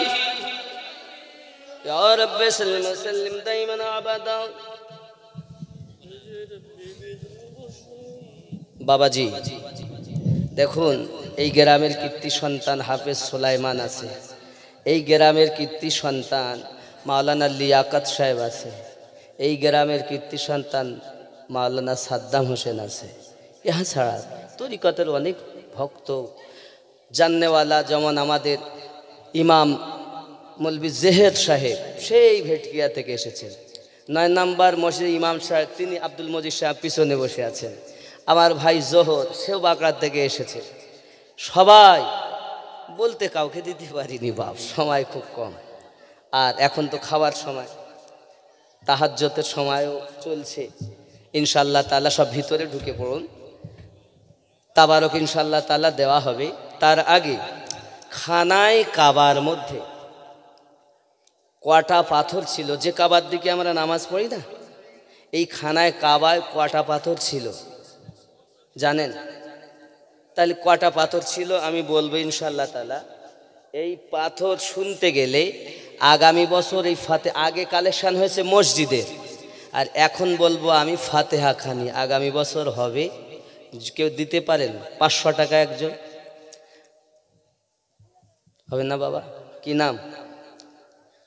ইয়া রাব্বি সাল্লিম সাল্লিম দাইমান আবাদা। বাবাজি দেখুন, এই গ্রামের কীর্তি সন্তান হাফেজ সুলাইমান আছে, এই গ্রামের কীর্তি সন্তান মাওলানা লিয়াকত সাহেব আছে, এই গ্রামের কীর্তি সন্তান মাওলানা সাদ্দাম হোসেন আছে। ইহা ছাড়া তরিকতের অনেক ভক্ত জাননেওয়ালা, যেমন আমাদের ইমাম মৌলভী জেহেদ সাহেব, সেই ভেটকিয়া থেকে এসেছেন। 9 নম্বর মসজিদ ইমাম সাহেব, তিনি আব্দুল মজিদ সাহেব পিছনে বসে আছেন। আমার ভাই জোহর, সেও বাঁকড়া থেকে এসেছে। সবাই বলতে কাউকে দিতে পারিনি বাপ, সময় খুব কম। আর এখন তো খাওয়ার সময়, তাহাজ্জুদের সময়ও চলছে। ইনশাআল্লাহ তাআলা সব ভিতরে ঢুকে পড়ুন, তাবারক ইনশাআল্লাহ তাআলা দেওয়া হবে। তার আগে খানায় কাবার মধ্যে কয়টা পাথর ছিল? যে কাবার দিকে আমরা নামাজ পড়ি না, এই খানায় কাবায় কয়টা পাথর ছিল জানেন? তাহলে কয়টা পাথর ছিল আমি বলবো ইনশাআল্লাহ তাআলা। এই পাথর শুনতে গেলে আগামী বছর এই আগে কালেকশন হয়েছে মসজিদের, আর এখন বলবো আমি ফাতেহা খানি আগামী বছর হবে। কেউ দিতে পারেন? 500 টাকা একজন হবে না বাবা? কি নাম?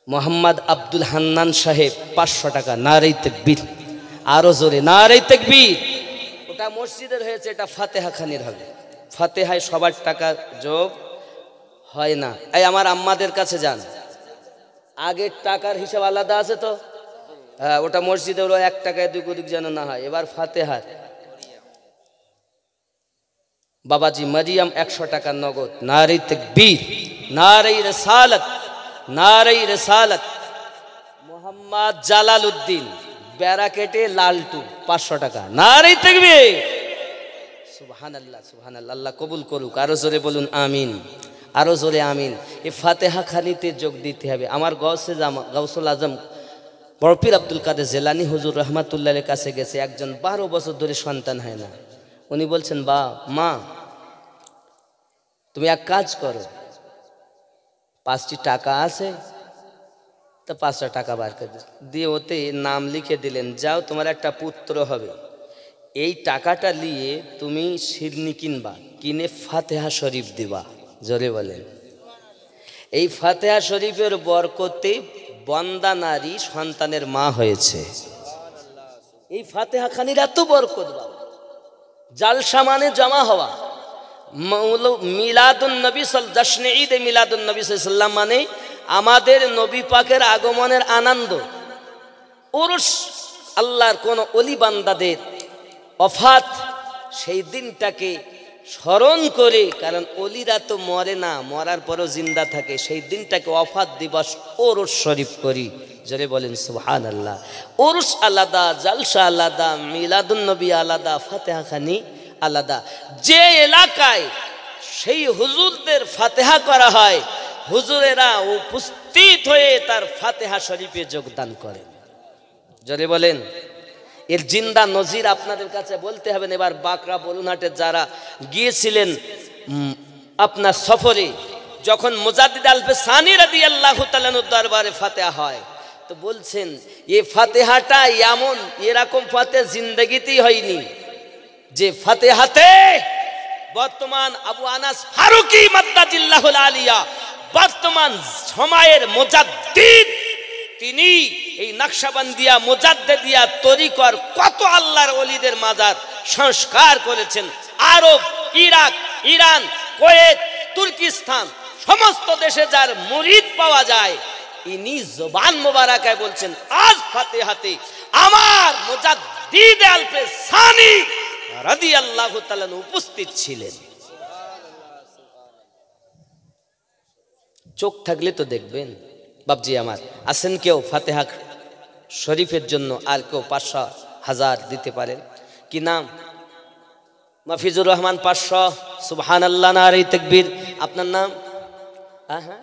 মোহাম্মদ আব্দুল হান্নান সাহেব, 500 টাকা। নারে তাকবীর, আরো জোরে নারে তাকবীর। ওটা মসজিদের হয়েছে, এটা ফাতেহা খানির হবে। ফাতেহায় সবার টাকা যোগ হয় না। এই আমার আম্মাদের কাছে যান, আগের টাকার হিসাব আলাদা আছে তো? হ্যাঁ, ওটা মসজিদে 1 টাকায় 2 কুদিক যেন না হয়। এবার ফাতেহার বাবাজি মারিয়াম 100 টাকা নগদ। নারে তাকবীর, নারে রিসালাত, নারে রিসালাত। মোহাম্মদ জালাল উদ্দিন ব্যারাকেটে লালটু 500 টাকা। নারে তাকবীর, সুবহানাল্লাহ সুবহানাল্লাহ। আল্লাহ কবুল করুক। আরো জোরে বলুন আমিন, আরো জোরে আমিন। এই ফাতেহা খানিতে যোগ দিতে হবে। আমার গাউসুল আজম বড় পীর আব্দুল কাদের জেলানী হুজুর রহমাতুল্লাহের কাছে গেছে একজন, 12 বছর ধরে সন্তান হয় না। উনি বলছেন, মা তুমি এক কাজ করো, 5টি টাকা আছে তো 5টা টাকা বার করে দিয়ে ওতে নাম লিখে দিলেন, যাও তোমার একটা পুত্র হবে। এই টাকাটা নিয়ে তুমি শিরনি কিনবা, কিনে ফাতেহা শরীফ দিবা। জোরে বলেন। এই ফাতেহা শরীফের বরকতে বন্দা নারী সন্তানের মা হয়েছে। এই ফাতেহা খানির এত বরকত বাবা। জালসা মানে জমা হওয়া। মিলাদুন নবী জশ্নে ঈদ মিলাদুন নবী সাল্লাল্লাহু মানে আমাদের নবী পাকের আগমনের আনন্দ। উরুস আল্লাহর কোন অলি বান্দাদের ওফাত, সেই দিনটাকে স্মরণ করে, কারণ অলিরা তো মরে না, মরার পরও জিন্দা থাকে, সেই দিনটাকে ওফাত দিবস উরুস শরীফ করি। জোরে বলেন সুবহানাল্লাহ। উরুস আলাদা, জালসা আলাদা, মিলাদুন নবী আলাদা, ফাতেহা খানি আলাদা। যে এলাকায় সেই হুজুরদের ফাতেহা করা হয়, হুজুরেরা উপস্থিত হয়ে তার ফাতেহা শরীফে যোগদান করেন। জোরে বলেন। এর জিন্দা নজির আপনাদের কাছে বলতে হবে। এবার বাঁকড়া বরুণহাটে যারা গিয়েছিলেন আপনার সফরে, যখন মুজাদ্দিদ আলফে সানি রাদিয়াল্লাহু তাআলা দরবারে ফাতেহা হয়, তো বলছেন এই ফাতেহাটা এমন, এরকম ফাতেহা জিন্দেগিতেই হয়নি যে ফাতেহাতে বর্তমান আবু আনাস ফারুকি মাদ্দাজিল্লাহুল আলিয়া, বর্তমান সময়ের মুজাদ্দিদ, তিনি এই নকশবন্দিয়া মুজাদ্দিদিয়া তরিকার কত আল্লাহর ওলিদের মাজার সংস্কার করেছেন। আরব, ইরাক, ইরান, কুয়েত, তুর্কিস্তান সমস্ত দেশে যার মুরিদ পাওয়া যায়, ইনি জবান মোবারকায় বলছেন আজ ফাতিহাতে আমার মুজাদ্দিদ আলফে সানি রাদিয়াল্লাহু তাআলা উপস্থিত ছিলেন। চোখ থাকলে তো দেখবেন। বাপজি আমার, আছেন কেউ ফাতিহা শরীফের জন্য আর কেউ 500,000 দিতে পারেন? কি নাম? মাফিজুর রহমান 500। সুবহানাল্লাহ, নারে তাকবীর। আপনার নাম? হ্যাঁ,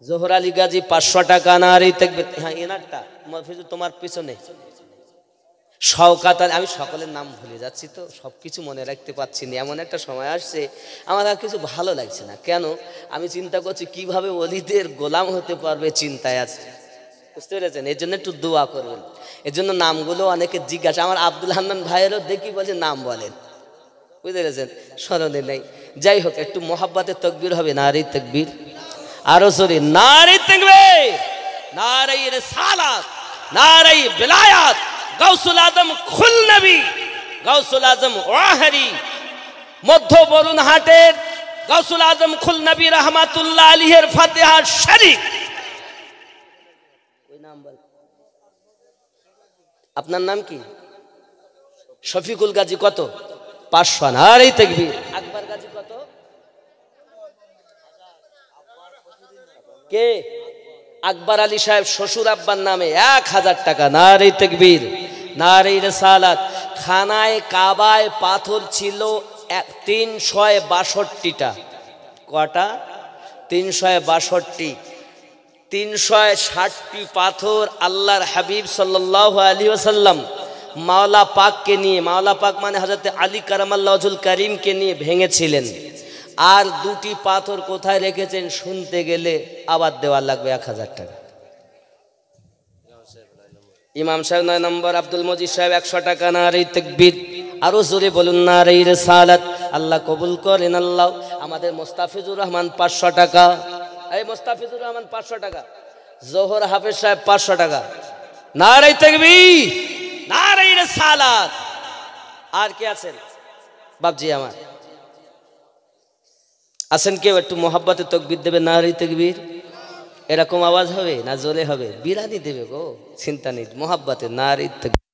জোহর আলী গাজী 500 টাকা, নারে তাকবীর। হ্যাঁ, এনারটা মাফিজুর তোমার পিছনে। শওকাত আলী, আমি সকলের নাম ভুলে যাচ্ছি তো, সবকিছু মনে রাখতে পারছি না। এমন একটা সময় আসছে আমার আর কিছু ভালো লাগছে না। কেন? আমি চিন্তা করছি কিভাবে ওলিদের গোলাম হতে পারবে, চিন্তায় আছে। বুঝতে পেরেছেন? এর জন্য একটু দোয়া করবেন। এর জন্য নামগুলো অনেকে জিজ্ঞাসা, আমার আব্দুল হান্নান ভাইয়েরও দেখি বলে নাম বলেন, বুঝতে পেরেছেন? স্মরণে নেই। যাই হোক, একটু মোহাব্বতের তাকবীর হবে, নারে তাকবীর। আরো জোরে নারে তাকবীর, নারে রিসালাত, নারে বিলায়াত। গাউসুল আজম খুল নবী, গাউসুল আজম ওয়াহারি, মধ্য বরুণহাটের গাউসুল আজম খুল নবী রহমাতুল্লাহ আলাইহির ফাতিহা শরীফ। ওই নাম বল। আপনার নাম কি? শফিকুল গাজী। কত? 500। নারে তাকবীর। আকবর গাজী কত? কে? আকবর আলী সাহেব শ্বশুর আব্বার নামে 1000 টাকা। নারে তাকবীর, নারে রিসালাত। খানায় কাবায় পাথর ছিল 362টা। কটা? 362। 360টি পাথর আল্লাহর হাবিব সাল্লাল্লাহু আলাইহি ওয়াসাল্লাম মাওলা পাককে নিয়ে, মাওলা পাক মানে হযরত আলী কারামাল্লাহুল কারীমকে নিয়ে ভেঙেছিলেন। আর 2টি পাথর কোথায় রেখেছেন শুনতে গেলে আবার দেওয়া লাগবে 1000 টাকা। ইমাম সাহেব 9 নম্বর, আব্দুল মজিদ সাহেব 100 টাকা। নারে তাকবীর। আরো জোরে বলুন নারে রিসালাত। আল্লাহ কবুল করেন আল্লাহ। আমাদের মোস্তাফিজুর রহমান 500 টাকা। এই মোস্তাফিজুর রহমান 500 টাকা। জোহর হাফেজ সাহেব 500 টাকা। নারে তাকবীর, নারে রিসালাত। আর কে আছেন বাপজি আমার? আছেন কেউ? একটু মোহাব্বতের তাকবীর দেবে, নারে তাকবীর। এরকম আওয়াজ হবে না জোরে হবে? বিরানি দেবে গো, চিন্তা নেই। মোহাব্বতে নারে তাকবীর,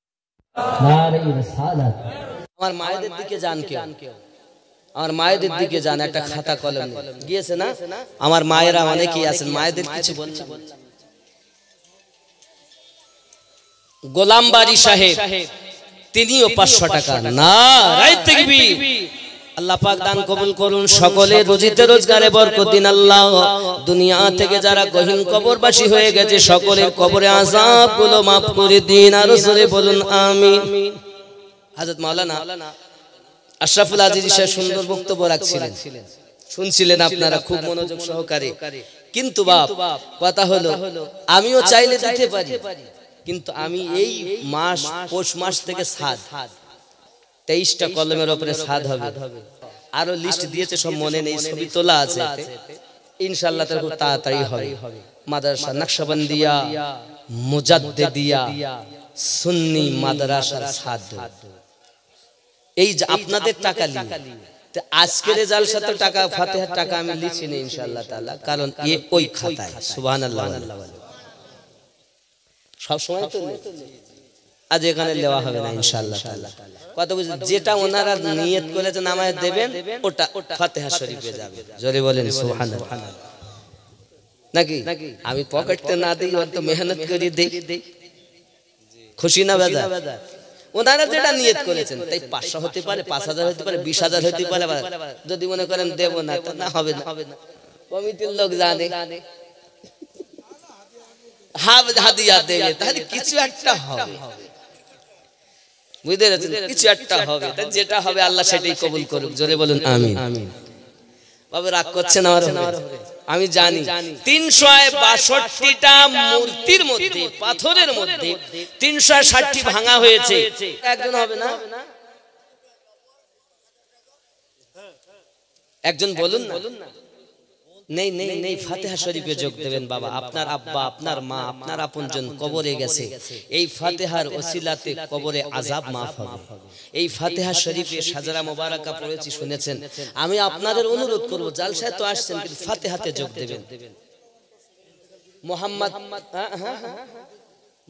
নারে রিসালাত। আমার মায়েদের দিকে যান কেউ? আমার মায়েদের দিকে যান, একটা খাতা কলম গিয়েছে না? আমার মায়েরা অনেকেই আছেন, মায়েদের কিছু বলছেন। গোলাম বাড়ি সাহেব, তিনিও 500 টাকা। নারে তাকবীর। আল্লাহ পাক দান কবুল করুন, সকলের রুজিতে রোজগারে বরকত দিন আল্লাহ। দুনিয়া থেকে যারা গহীন কবরবাসী হয়ে গেছে সকলের কবরে আযাবগুলো মাফ করে দিন। আর জোরে বলুন আমিন। হযরত মাওলানা আশরাফুল আজিজ সাহেব সুন্দর বক্তব্য রাখছিলেন, শুনছিলেন আপনারা খুব মনোযোগ সহকারে। কিন্তু বাপ কথা হলো, আমিও চাইলে দিতে পারি, কিন্তু আমি এই মাস পৌষ মাস থেকে সাদ 23টা কলমের উপরে সাদ হবে। আরো লিস্ট দিয়েছে, সব মনে নেই, ছবি তোলা আছে। ইনশাআল্লাহ তার খুব তাড়াতাড়ি হবে। মাদ্রাসা নকশবন্দিয়া, মুজাদ্দিদিয়া, সুন্নি মাদ্রাসার সাদ। এই যে আপনাদের টাকা নিয়ে আজকের জালসাতে টাকা, ফাতিহার টাকা আমি লিখছি না ইনশাআল্লাহ তাআলা, কারণ এই ওই খাতায়। সুবহানাল্লাহ। সব সময় তো আজ এখানে দেওয়া হবে না ইনশাআল্লাহ তাআলা। কত বুঝে যেটা ওনারা নিয়ত করেছেন আমায় দেবেন, ওটা ফাতিহা শরীফে যাবে। জোরে বলেন সুবহানাল্লাহ। নাকি আমি পকেটে না দিই, অত মেহনত করে দেই, খুশি না বাজার? ওনারা যেটা নিয়ত করেছেন তাই 500 হতে পারে, 5000 হতে পারে, 20000 হতে পারে। যদি মনে করেন দেব না, তা না হবে না। কমিটির লোক জানে হাদিয়া দেবে, তাহলে কিছু একটা হবে, বুঝতে পেরেছেন? কিছু একটা হবে, তাই যেটা হবে আল্লাহ সেটাই কবুল করুক। জোরে বলুন আমিন। বাবা রাগ করছেন আমার? আমি জানি 362টা মূর্তির মধ্যে, পাথরের মধ্যে 360টি ভাঙা হয়েছে। একজন হবে না? একজন বলুন না। নেই নেই নেই, ফাতিহা শরীফে যোগ দেবেন বাবা। আপনার আব্বা, আপনার মা, আপনার আপনজন কবরে গেছে, এই ফাতিহার ওসিলাতে কবরে আযাব মাফ হবে। এই ফাতিহা শরীফে সাজারা মোবারকা পড়েছি, শুনেছেন। আমি আপনাদের অনুরোধ করব, জালসায় তো আসছেন, কিন্তু ফাতিহাতে যোগ দেবেন। মোহাম্মদ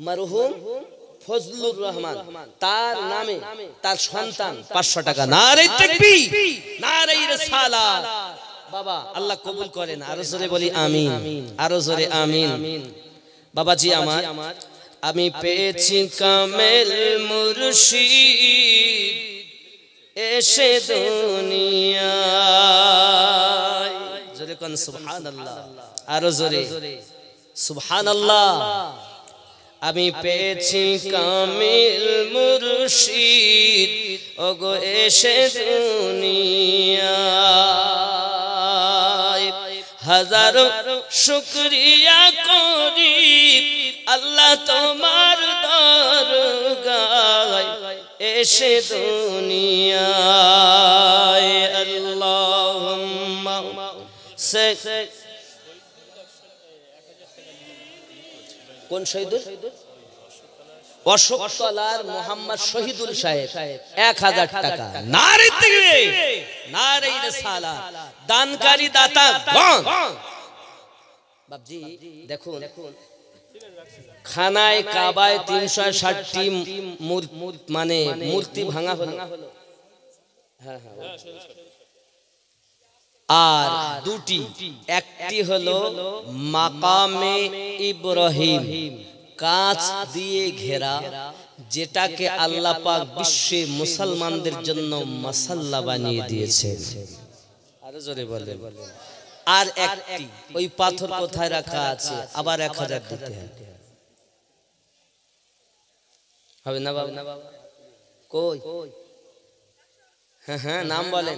মরহুম ফজলুর রহমান, তার নামে তার সন্তান 500 টাকা। নারে তাকবীর, নারে রিসালাত। বাবা আল্লাহ কবুল করেন। আরো জোরে বলি আমিন, আরো জোরে আমিন। বাবাজি আমার, আমি পেয়েছি কামেল মুর্শিদ এসে দুনিয়ায়। জোরে কোন সুবহানাল্লাহ, আরো জোরে সুবহানাল্লাহ। আমি পেয়েছি কামিল মুর্শিদ ওগো এসে দুনিয়ায়। হাজারো শুকরিয়া করি আল্লাহ তোমার দরগায় এসে দুনিয়ায়। আল্লাহুম্মা কোন শহীদুল? অশোকতলার মোহাম্মদ শহীদুল সাহেব 1000 টাকা। নারে তাকবীর, নারে রিসালাত। দানকারী দাতা গণ। বাবজি দেখুন, খানায় কাবায় 360টি মানে মূর্তি ভাঙা হলো। হ্যাঁ হ্যাঁ, আর দুটি, একটি হলো মাকামে ইব্রাহিম, কাঁচ দিয়ে ঘেরা, যেটাকে আল্লাহ পাক বিশ্বে মুসলমানদের জন্য মাসাল্লা বানিয়ে দিয়েছেন। আরো জোরে বলেন। আর একটি, ওই পাথর কোথায় রাখা আছে, আবার 1000 দিতে হবে না বাবা? কই? হ্যাঁ হ্যাঁ, নাম বলেন।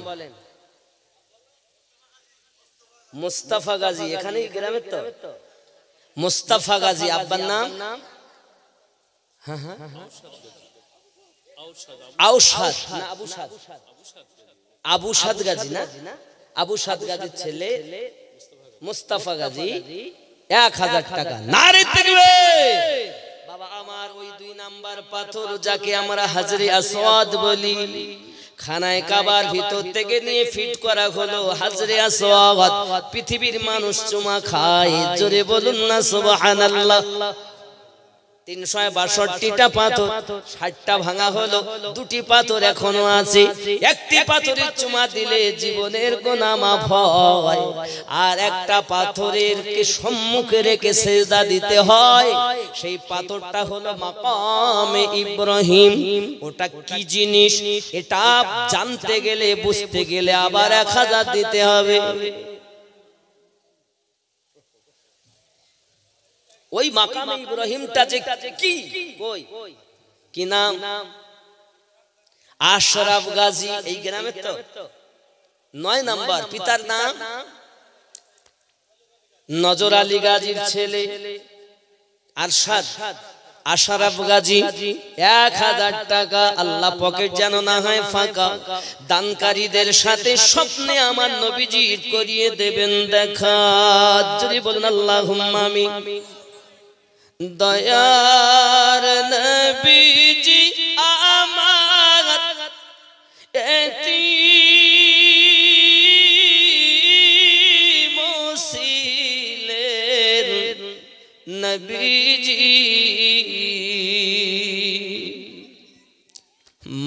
মুস্তাফা গাজী, এখানে গ্রামের তো মুস্তাফা গাজী। আব্বার নাম আউসাদ না আবুসাদ? আবুসাদ গাজী না? আবুসাদ গাজীর ছেলে মুস্তাফা গাজী 1000 টাকা। নারে তাকবীর। বাবা আমার, ওই 2 নাম্বার পাথর যাকে আমরা হাজরে আসওয়াদ বলি, খানায় কাবার ভিতর থেকে নিয়ে ফিট করা হলো হাজরে আসওয়াদ। পৃথিবীর মানুষ চুমা খায়, জোরে বলুন না সুবহানাল্লাহ। 362টা পাথর, 60টা ভাঙা হলো, 2টি পাথর এখনো আছে। একটি পাথরের চুমা দিলে জীবনের গুনাহ মাফ হয়, আর একটা পাথরের কে সম্মুখে রেখে সিজদা দিতে হয়। সেই পাথরটা হলো মাকামে ইব্রাহিম। ওটা কি জিনিস, এটা জানতে গেলে, বুঝতে গেলে আবার 1000 দিতে হবে। ওই মাকামে ইব্রাহিমটা যে কি, কই কি নাম? আশরাফ গাজী, এই গ্রামের তো 9 নাম্বার। পিতার নাম নজর আলী গাজীর ছেলে আরশাদ। আশরাফ গাজী 1000 টাকা। আল্লাহ পকেট যেন না হয় ফাঁকা। দানকারীদের সাথে স্বপ্নে আমার নবীজি করিয়ে দেবেন দেখা। যদি বলেন আল্লাহুম্মা আমিন। দয়ার নবীজি আমার এতিম ছিলেন নবীজি,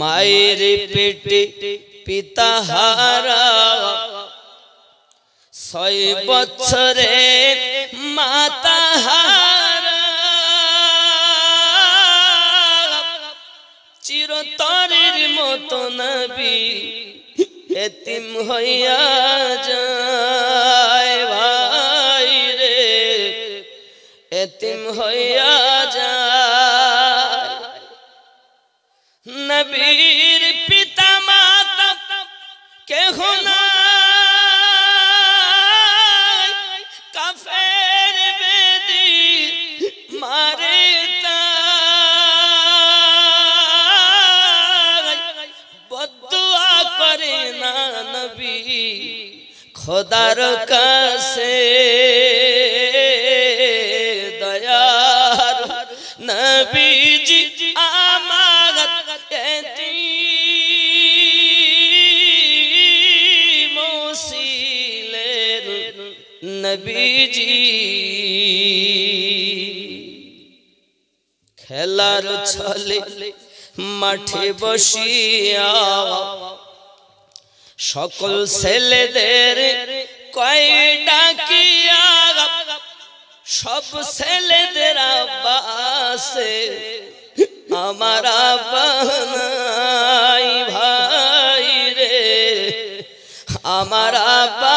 মায়ের পেটে পিতা হারা, 6 বছরের মাতা হারা, চিরতরের মতো নবী এতিম হইয়া যায়। ভাই রে, এতিম হইয়া যায়। নবীর পিতা মাতা কেহ নাই, কাফের বেদি মারে তাই, বদদুয়া করে না নবী খোদার কাছে দয়ার নবীজি আমার এতিম ছিলেন নবীজি খেলার ছলে মাঠে বসিয়া সকল ছেলেদের কয় ডাকিয়া সব ছেলেদের আব্বা আছে আমার আব্বা নাই ভাই রে আমার আব্বা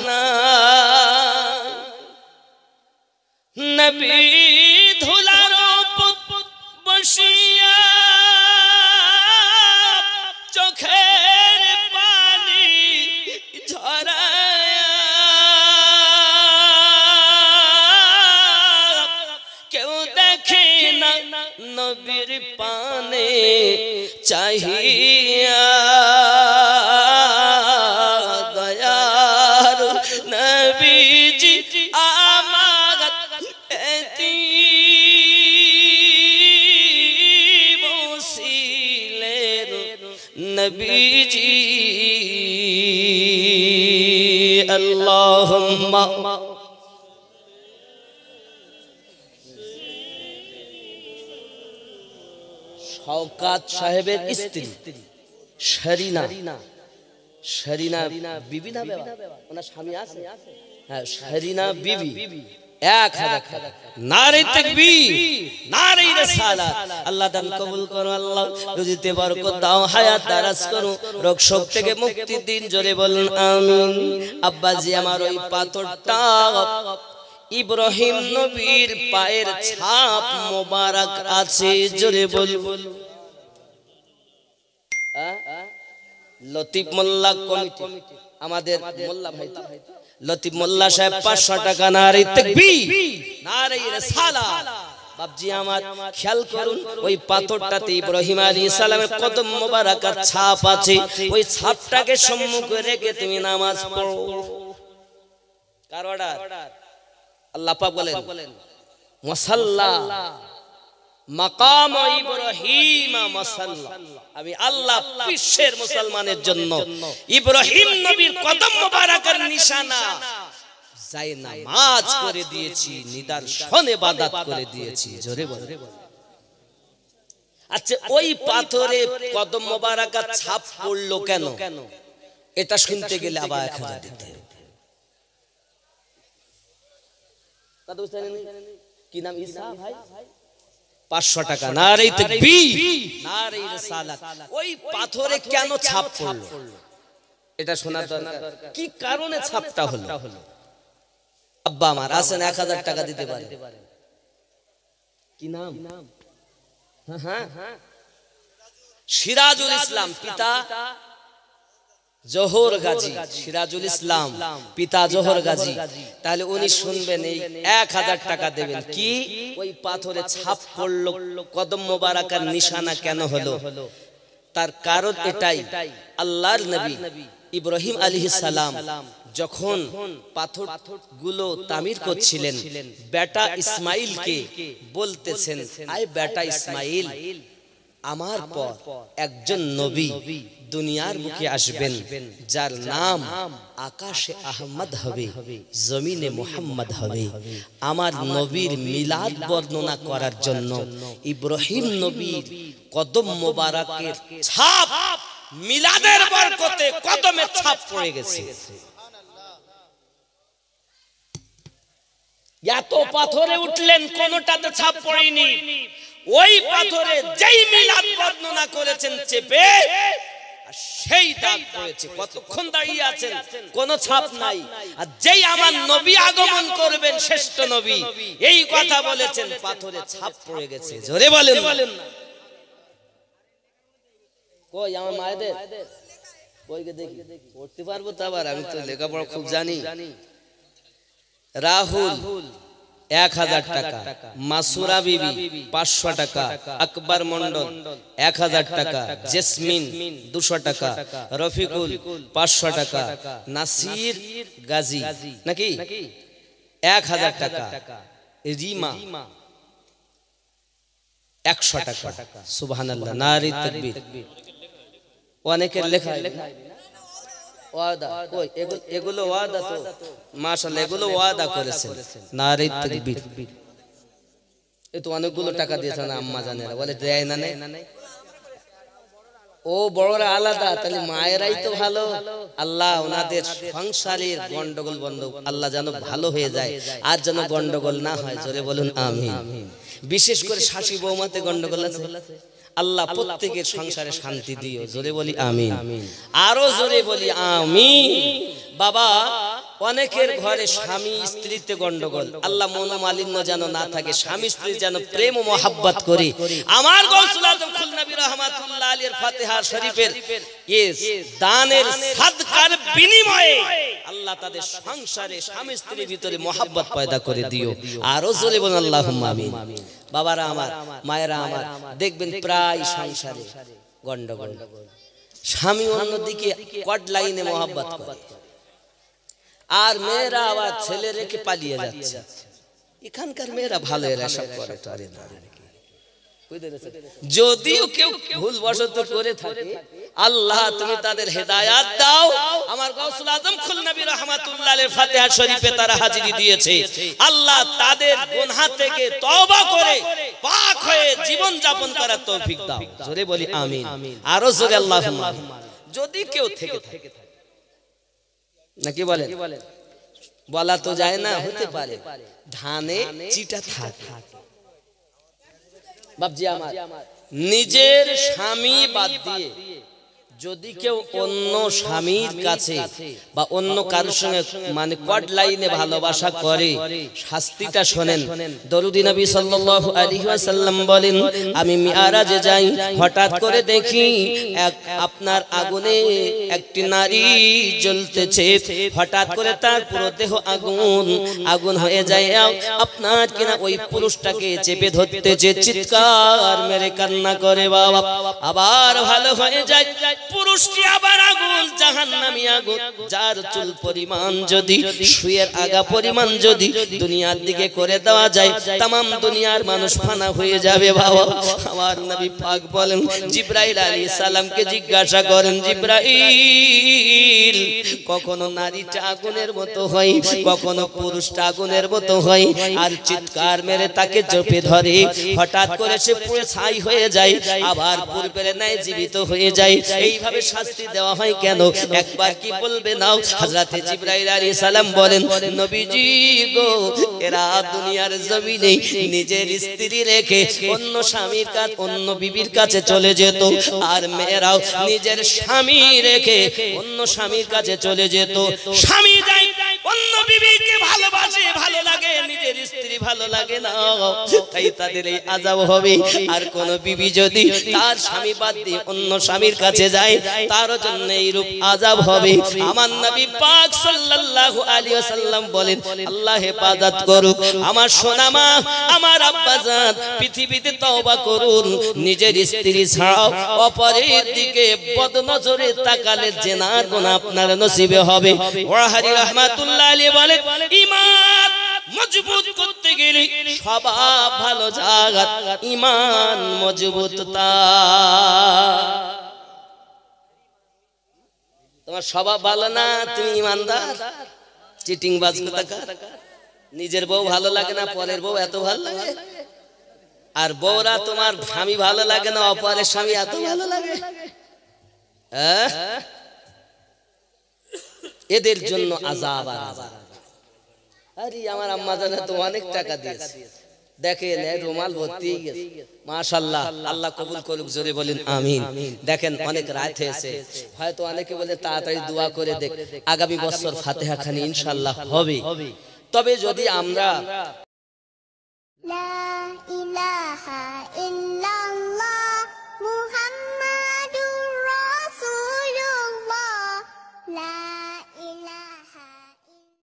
নাই নবী ধুলার বসিয়া চোখের পানি ঝরায়া কেউ দেখে না নবীর পানে চাহিয়া দয়ার নবীজি আমার এতিম ছিলেন নবীজি আল্লাহুম্মা শওকাত সাহেবের স্ত্রী শরিনা শরিনা বিবি না ওনার স্বামী আছে হ্যাঁ শরিনা বিবি 1000 নারে তাকবীর নারে রিসালাত আল্লাহ দান কবুল করো আল্লাহ রুজিতে বরকত দাও হায়াত দারাজ করো রোগ শোক থেকে মুক্তি দিন জোরে বলুন আমিন আব্বাজি আমার ওই পাথরটা ইব্রাহিম নবীর পায়ের ছাপ মোবারক আছে জোরে বলুন লতিফ মোল্লা কমিটি আমাদের মোল্লা ভাই লতিফ মোল্লা সাহেব 500 টাকা নারে তাকবীর নারে রিসালাত বাপজি আমার খেয়াল করুন ওই পাথরটাতে ইব্রাহিম আলাইহিস সালামের কদম মোবারকের ছাপ আছে ওই ছাপটাকে সম্মুখে রেখে তুমি নামাজ পড়ো কার অর্ডার আল্লাহ পাক বলেন মুসাল্লা মাকাম ইব্রাহিম মুসাল্লা আমি আল্লাহ বিশ্বের মুসলমানের জন্য ইব্রাহিম নবীর কদম মোবারকের নিশানা যাই নামাজ করে দিয়েছি নিদর্শন ইবাদত করে দিয়েছি জোরে বল আচ্ছা ওই পাথরে কদম মোবারকের ছাপ পড়লো কেন এটা শুনতে গেলে আবার 1000 দিতে হবে কথা বুঝতে পারেন কি নাম ঈসা ভাই 500 টাকা নারে তাকবীর নারে রিসালাত ওই পাথরে কেন ছাপ পড়লো এটা শোনার দরকার কি কারণে ছাপটা হলো আব্বা আমার আছেন 1000 টাকা দিতে পারে কি নাম হ্যাঁ সিরাজুল ইসলাম পিতা জোহর গাজী সিরাজুল ইসলাম পিতা জোহর গাজী তাহলে উনি শুনবেন এই 1000 টাকা দেবেন কি ওই পাথরে ছাপ পড়লো কদম মোবারকের নিশানা কেন হলো তার কারণ এটাই আল্লাহর নবী ইব্রাহিম আলাইহিস সালাম যখন পাথরগুলো তামির করছিলেন বেটা ইসমাইলকে বলতেছেন আয় বেটা ইসমাইল আমার পর একজন নবী দুনিয়ার বুকে আসবেন যার নাম আকাশে আহমদ হবে জমিনে মুহাম্মদ হবে আমার নবীর মিলাদ বর্ণনা করার জন্য ইব্রাহিম নবীর কদম মোবারকের ছাপ মিলাদের বরকতে কদমের ছাপ পড়ে গেছে এত পাথরে উঠলেন কোনটাতে ছাপ পড়েনি ওই পাথরে যেই মিলাদ বর্ণনা করেছেন চেপে সেই দাগ পড়েছে কতক্ষণ দাঁড়িয়ে আছেন কোনো ছাপ নাই আর যেই আমার নবী আগমন করবেন শ্রেষ্ঠ নবী এই কথা বলেছেন পাথরে ছাপ পড়ে গেছে জোরে বলেন কই আমার মায়েদের কইকে দেখি পড়তে পারবো তো আবার আমি তো লেখাপড়া খুব জানি রাহুল 1000 টাকা, মাসুরা বিবি 500 টাকা, আকবর মন্ডল 1000 টাকা, জেসমিন 200 টাকা, রফিকুল 500 টাকা, নাসির গাজী নাকি 1000 টাকা, রিমা 100 টাকা। সুবহানাল্লাহ, নারী তাকবীর। অনেকের লেখা ওয়াদা, কই এগুলো ওয়াদা তো মাশাআল্লাহ, এগুলো ওয়াদা করেছেন। নারী তাকবীর। এ তো অনেকগুলো টাকা দিয়েছে না আম্মা জানেরা, বলে দেয় না নেই। ও বড়রা আলাদা, তাহলে মায়েরাই তো ভালো। আল্লাহ ওনাদের সংসারের গন্ডগোল বন্ধ আল্লাহ যেন ভালো হয়ে যায়, আর যেন গন্ডগোল না হয়। জোরে বলুন আমিন। বিশেষ করে শাশি বৌমাতে গন্ডগোল আছে, আল্লাহ প্রত্যেকের সংসারে শান্তি দিও। জোরে বলি আমিন, আরো জোরে বলি আমিন। বাবা, অনেকের ঘরে স্বামী স্ত্রীতে গন্ডগোল, আল্লাহ মনোমালিন্য যেন না থাকে, স্বামী স্ত্রী যেন প্রেম ও মহাব্বত করে। আমার গৌসুল আজম খুল নবী রাহমাতুল্লাহ আলাইহির ফাতিহা শরীফের এই দানের সাদকার বিনিময়ে আল্লাহ তাদের সংসারে স্বামী স্ত্রীর ভিতরে মহাব্বত পয়দা করে দিও। আরো জোরে বলুন আল্লাহুম্মা আমিন। বাবারা আমার, মায়েরা আমার, দেখবেন প্রায় সংসারে গন্ডগোল, স্বামী অন্যদিকে কট লাইনে মহাব্বত করে, আর মেয়েরা আবার ছেলে রেখে পালিয়ে যাচ্ছে। এখানকার মেয়েরা ভালো, এরা সব করে টারে না। যদিও কেউ ভুল বশত করে থাকে, আল্লাহ তুমি তাদের হেদায়াত দাও। আমার গাউসুল আজম খুল নবী রাহমাতুল্লাহ আলাইহির ফাতিহা শরীফে তারা হাজিরি দিয়েছে। আল্লাহ তাদের গুনাহ থেকে তওবা করে পাক হয়ে জীবন যাপন করার তৌফিক দাও। জোরে বলি আমিন, আরো জোরে আল্লাহুম্মা আমিন। যদি কেউ থেকে থাকে নাকি বলেন, বলা তো যায় না, হতে পারে ধানে চিটা থাকে। বাপজি আমার, নিজের স্বামী বাদ দিয়ে যদি কেউ অন্য স্বামীর কাছে বা অন্য কারোর সঙ্গে মানে কট লাইনে ভালোবাসা করে, শাস্তিটা শোনেন। দরুদি নবী সাল্লাল্লাহু আলাইহি ওয়াসাল্লাম বলেন, আমি মিরাজে যাই, হঠাৎ করে দেখি আপনার আগুনে একটি নারী জ্বলতেছে, হঠাৎ করে তার পুরো দেহ আগুন আগুন হয়ে যায়। আপনার কিনা ওই পুরুষটাকে চেপে ধরতেছে, চিৎকার মেরে কান্না করে বাবা, আবার ভালো হয়ে যায়। পুরুষটি আবার আগুন, জাহান্নামী আগুন, যার চুল পরিমাণ যদি সুয়ের আগা পরিমাণ যদি দুনিয়ার দিকে করে দেওয়া যায়, तमाम দুনিয়ার মানুষ ফানা হয়ে যাবে বাবা। আমার নবী পাক বলেন, জিবরাইল আলাইহিস সালামকে জিজ্ঞাসা করেন, জিবরাইল কখনো নারীটা আগুনের মতো হয়, কখনো পুরুষটা আগুনের মতো হয়, আর চিৎকার মেরে তাকে চেপে ধরে, হঠাৎ করে সে পুরো ছাই হয়ে যায়, আবার পূর্বের ন্যায় জীবিত হয়ে যায়। এইভাবে শাস্তি দেওয়া হয় কেন? একবার কি বলবে নাও? হযরত জিবরাইল আলাইহিস সালাম বলেন, নবীজি গো, এরা দুনিয়ার জমিনে নিজের স্ত্রী রেখে অন্য স্বামীর কাছে, অন্য বিবির কাছে চলে যেত, আর মেয়েরাও নিজের স্বামী রেখে অন্য স্বামীর কাছে চলে যেত। স্বামী যাই অন্য বিবিকে ভালোবাসে, ভালো লাগে, নিজের স্ত্রী ভালো লাগে না, তাই তাদের এই আযাব হবে। আর কোন বিবি যদি তার স্বামী বাদ দিয়ে অন্য স্বামীর কাছে যায়, তার জন্য এইরূপ আযাব হবে। আমার নবী পাক সাল্লাল্লাহু আলাইহি ওয়াসাল্লাম বলেন, আল্লাহ হেফাজত করুক। আমার সোনা মা, আমার আব্বাজান, পৃথিবীতে তওবা করুন। নিজের স্ত্রী ছাড়াও অপরের দিকে বদনজরে তাকালে জিনার গুনাহ আপনার নসিবে হবে। ওয়াহারি রাহমাতুল্লাহ আলাইহি বলেন, ঈমান মজবুত করতে গেলে স্বভাব ভালো জাগাত, ঈমান মজবুত তা। তোমার স্বভাব ভালো না, তুমি ইমানদার, চিটিং বাজ কোথাকার। নিজের বউ ভালো লাগে না, পরের বউ এত ভালো লাগে। আর বউরা তোমার স্বামী ভালো লাগে না, অপরের স্বামী এত ভালো লাগে। এদের জন্য আযাব আর আযাব। আরে আমার আম্মা জানে তো অনেক টাকা দিয়েছে, দেখেন রুমাল ভর্তি গেছে, মাশাআল্লাহ, আল্লাহ কবুল করুক। জোরে বলেন আমিন। দেখেন অনেক রাত হয়েছে, হয়তো অনেকে বলে তাড়াতাড়ি দোয়া করে দেখ, আগামী বছর ফাতিহা খানি ইনশাআল্লাহ হবে। তবে যদি আমরা